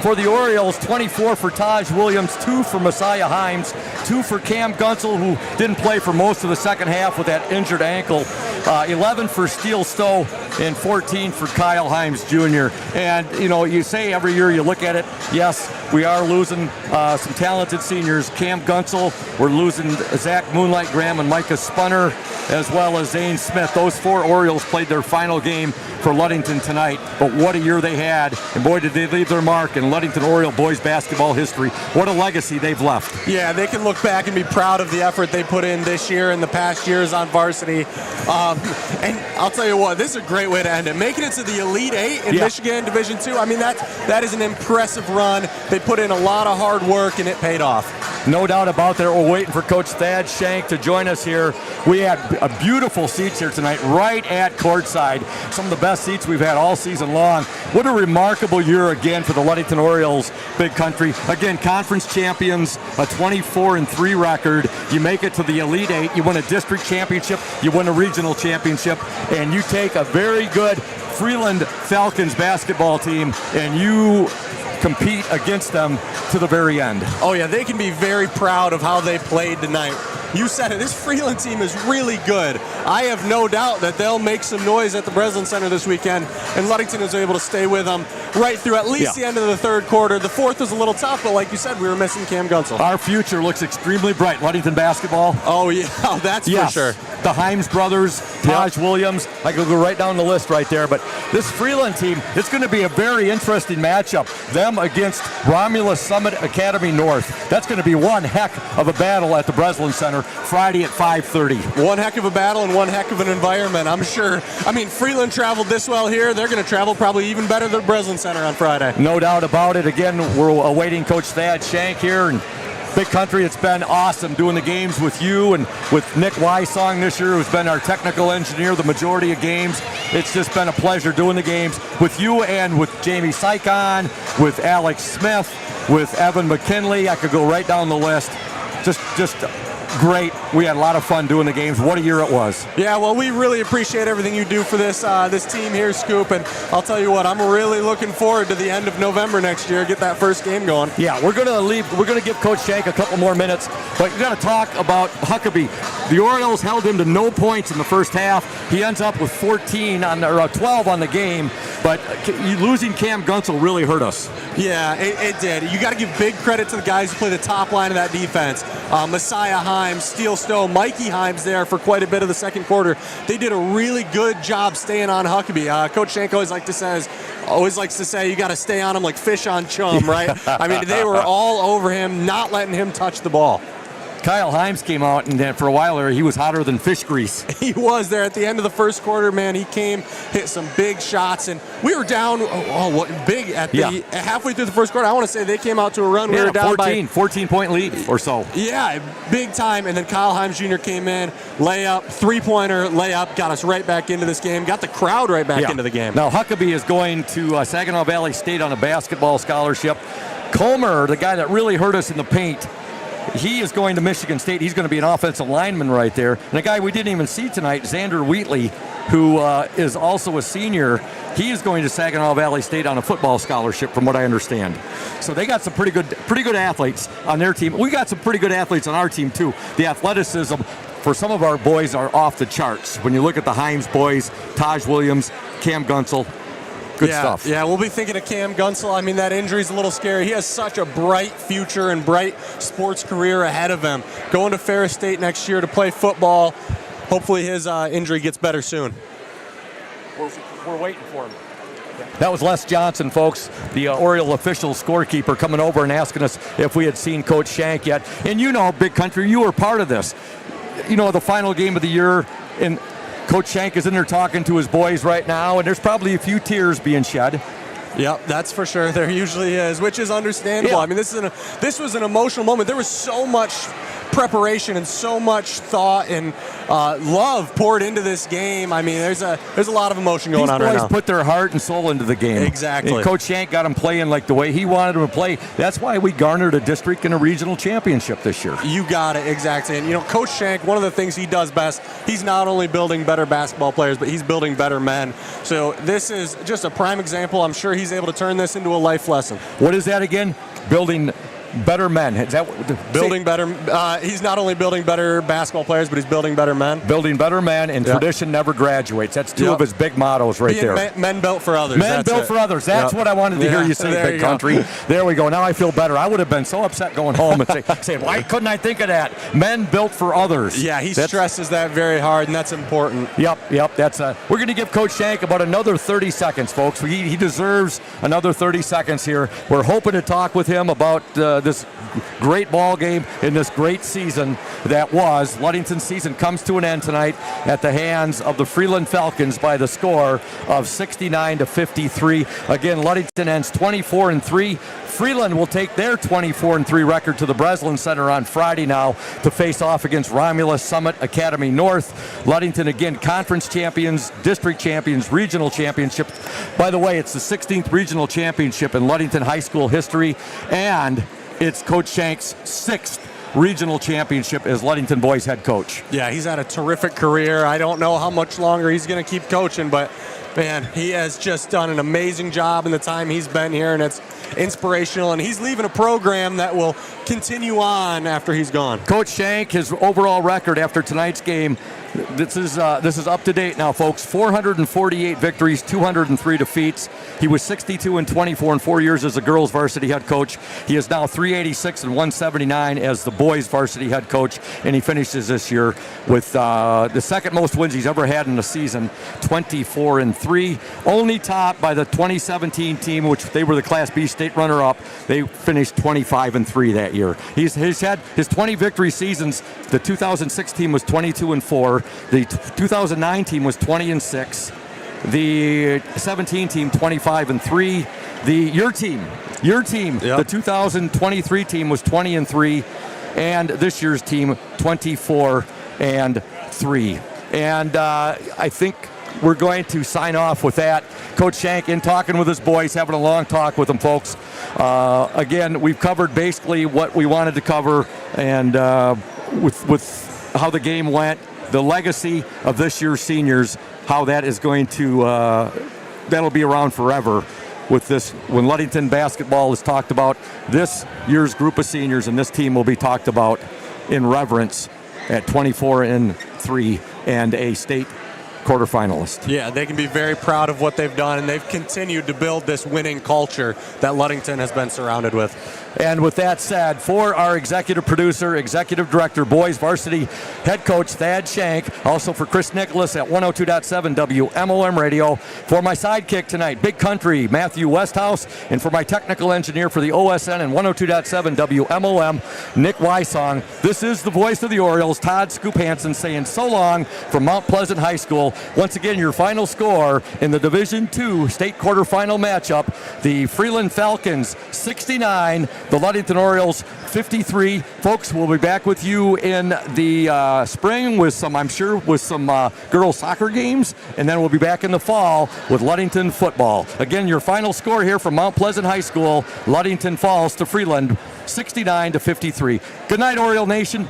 Speaker 1: For the Orioles, 24 for Taj Williams, 2 for Messiah Himes, 2 for Cam Gunsel, who didn't play for most of the second half with that injured ankle, 11 for Steele Stowe, and 14 for Kyle Himes Jr. And, you say every year you look at it, yes, we are losing some talented seniors. Cam Gunsel, we're losing Zach Moonlight Graham and Micah Spunner, as well as Zane Smith. Those 4 Orioles played their final game for Ludington tonight, but what a year they had, and boy did they leave their mark in Ludington Oriole boys basketball history. What a legacy they've left.
Speaker 2: Yeah, they can look back and be proud of the effort they put in this year and the past years on varsity. And I'll tell you what, this is a great way to end it. Making it to the Elite 8 in Michigan Division II, I mean, that is an impressive run. They put in a lot of hard work, and it paid off.
Speaker 1: No doubt about that. We're waiting for Coach Thad Shank to join us here. We had beautiful seats here tonight, right at courtside. Some of the best seats we've had all season long. What a remarkable year again for the Ludington Orioles, Big Country. Again, conference champions, a 24-3 record. You make it to the Elite 8. You win a district championship. You win a regional championship. And you take a very good Freeland Falcons basketball team and you compete against them to the very end.
Speaker 2: Oh, yeah, they can be very proud of how they played tonight. You said it. This Freeland team is really good. I have no doubt that they'll make some noise at the Breslin Center this weekend, and Ludington was able to stay with them right through at least the end of the third quarter. The fourth was a little tough, but like you said, we were missing Cam Gunsel.
Speaker 1: Our future looks extremely bright. Ludington basketball.
Speaker 2: Oh, yeah, that's for sure.
Speaker 1: The Himes brothers, Taj Williams. I could go right down the list right there. But this Freeland team, it's going to be a very interesting matchup. Them against Romulus Summit Academy North. That's going to be one heck of a battle at the Breslin Center Friday at 5:30.
Speaker 2: One heck of a battle and one heck of an environment, I'm sure. I mean, Freeland traveled this well here. They're going to travel probably even better than Breslin Center on Friday.
Speaker 1: No doubt about it. Again, we're awaiting Coach Thad Shank here. And Big Country, it's been awesome doing the games with you and with Nick Wysong this year, who's been our technical engineer the majority of games. It's just been a pleasure doing the games with you and with Jamie Sykon, with Alex Smith, with Evan McKinley. I could go right down the list. Just great. We had a lot of fun doing the games. What a year it was.
Speaker 2: Yeah, well, we really appreciate everything you do for this this team here, Scoop. And I'll tell you what, I'm really looking forward to the end of November next year. Get that first game going.
Speaker 1: Yeah, we're going to leave. We're going to give Coach Shank a couple more minutes, but you got to talk about Huckabee. The Orioles held him to no points in the first half. He ends up with 12 on the game, but losing Cam Gunsel really hurt us.
Speaker 2: Yeah, it did. You got to give big credit to the guys who play the top line of that defense. Messiah Himes, Steele Stowe, Mikey Himes there for quite a bit of the second quarter. They did a really good job staying on Huckabee. Coach Shank always likes to say you got to stay on him like fish on chum, right? I mean, they were all over him, not letting him touch the ball.
Speaker 1: Kyle Himes came out, and for a while there, he was hotter than fish grease.
Speaker 2: He was there at the end of the first quarter, man. He came, hit some big shots, and we were down big at the halfway through the first quarter. I want to say they came out to a run. We were down
Speaker 1: 14-point lead or so.
Speaker 2: Yeah, big time. And then Kyle Himes Jr. came in, layup, three-pointer, layup, got us right back into this game, got the crowd right back into the game.
Speaker 1: Now, Huckabee is going to Saginaw Valley State on a basketball scholarship. Comer, the guy that really hurt us in the paint, he is going to Michigan State. He's going to be an offensive lineman right there. And a guy we didn't even see tonight, Xander Wheatley, who is also a senior, he is going to Saginaw Valley State on a football scholarship, from what I understand. So they got some pretty good athletes on their team. We got some pretty good athletes on our team too. The athleticism for some of our boys are off the charts. When you look at the Himes boys, Taj Williams, Cam Gunsel, good stuff.
Speaker 2: Yeah, we'll be thinking of Cam Gunsel. I mean, that injury's a little scary. He has such a bright future and bright sports career ahead of him. Going to Ferris State next year to play football. Hopefully his injury gets better soon.
Speaker 1: We're waiting for him. That was Les Johnson, folks, the Oriole official scorekeeper, coming over and asking us if we had seen Coach Shank yet. And you know, Big Country, you were part of this. You know, the final game of the year, and Coach Shank is in there talking to his boys right now, and there's probably a few tears being shed.
Speaker 2: Yep, that's for sure. There usually is, which is understandable.
Speaker 1: Yeah.
Speaker 2: I mean, this was an emotional moment. There was so much preparation and so much thought and love poured into this game. I mean, there's a lot of emotion going on right now.
Speaker 1: These boys put their heart and soul into the game.
Speaker 2: Exactly.
Speaker 1: And Coach Shank got them playing like the way he wanted them to play. That's why we garnered a district and a regional championship this year.
Speaker 2: You got it, exactly. And, you know, Coach Shank, one of the things he does best, he's not only building better basketball players, but he's building better men. So this is just a prime example. I'm sure he's able to turn this into a life lesson.
Speaker 1: What is that again? Building better men. Is that
Speaker 2: building better? He's not only building better basketball players, but he's building better men.
Speaker 1: Building better men, and tradition never graduates. That's two of his big mottos right there.
Speaker 2: Men built for others.
Speaker 1: Men built for others. That's what I wanted to hear you say, Big Country. There we go. Now I feel better. I would have been so upset going home and saying, why couldn't I think of that? Men built for others.
Speaker 2: Yeah, he stresses that very hard, and that's important.
Speaker 1: Yep. That's we're going to give Coach Shank about another 30 seconds, folks. He deserves another 30 seconds here. We're hoping to talk with him about this great ball game in this great season that was. Ludington's season comes to an end tonight at the hands of the Freeland Falcons by the score of 69-53. Again, Ludington ends 24-3. Freeland will take their 24-3 record to the Breslin Center on Friday now to face off against Romulus Summit Academy North. Ludington, again, conference champions, district champions, regional championships. By the way, it's the 16th regional championship in Ludington high school history, and it's Coach Shank's 6th regional championship as Ludington boys head coach.
Speaker 2: Yeah, he's had a terrific career. I don't know how much longer he's going to keep coaching, but Man, he has just done an amazing job in the time he's been here, and it's inspirational, and he's leaving a program that will continue on after he's gone.
Speaker 1: Coach Shank, his overall record after tonight's game, this is up to date now, folks. 448 victories, 203 defeats. He was 62-24 in 4 years as a girls varsity head coach. He is now 386-179 as the boys varsity head coach, and he finishes this year with the second most wins he's ever had in a season, 24-3. Only topped by the 2017 team, which they were the Class B state runner-up. They finished 25-3 that year. He's had his 20 victory seasons. The 2006 team was 22-4. The 2009 team was 20-6. The 17 team 25-3. Your team, yep. The 2023 team was 20-3, and this year's team 24-3. And I think we're going to sign off with that. Coach Shank in talking with his boys, having a long talk with them, folks. Again, we've covered basically what we wanted to cover, and with how the game went, the legacy of this year's seniors, how that is going to that'll be around forever. With this, when Ludington basketball is talked about, this year's group of seniors and this team will be talked about in reverence at 24-3 and a state quarterfinalist.
Speaker 2: Yeah, they can be very proud of what they've done, and they've continued to build this winning culture that Ludington has been surrounded with.
Speaker 1: And with that said, for our executive producer, executive director, boys varsity head coach Thad Shank, also for Chris Nicholas at 102.7 WMOM radio, for my sidekick tonight, Big Country, Matthew Westhouse, and for my technical engineer for the OSN and 102.7 WMOM, Nick Wysong. This is the voice of the Orioles, Todd Scoop Hansen, saying so long from Mount Pleasant High School. Once again, your final score in the Division II state quarterfinal matchup, the Freeland Falcons 69, the Ludington Orioles 53. Folks, we'll be back with you in the spring with some, I'm sure, with some girls soccer games, and then we'll be back in the fall with Ludington football. Again, your final score here from Mount Pleasant High School, Ludington falls to Freeland 69-53. Good night, Oriole Nation.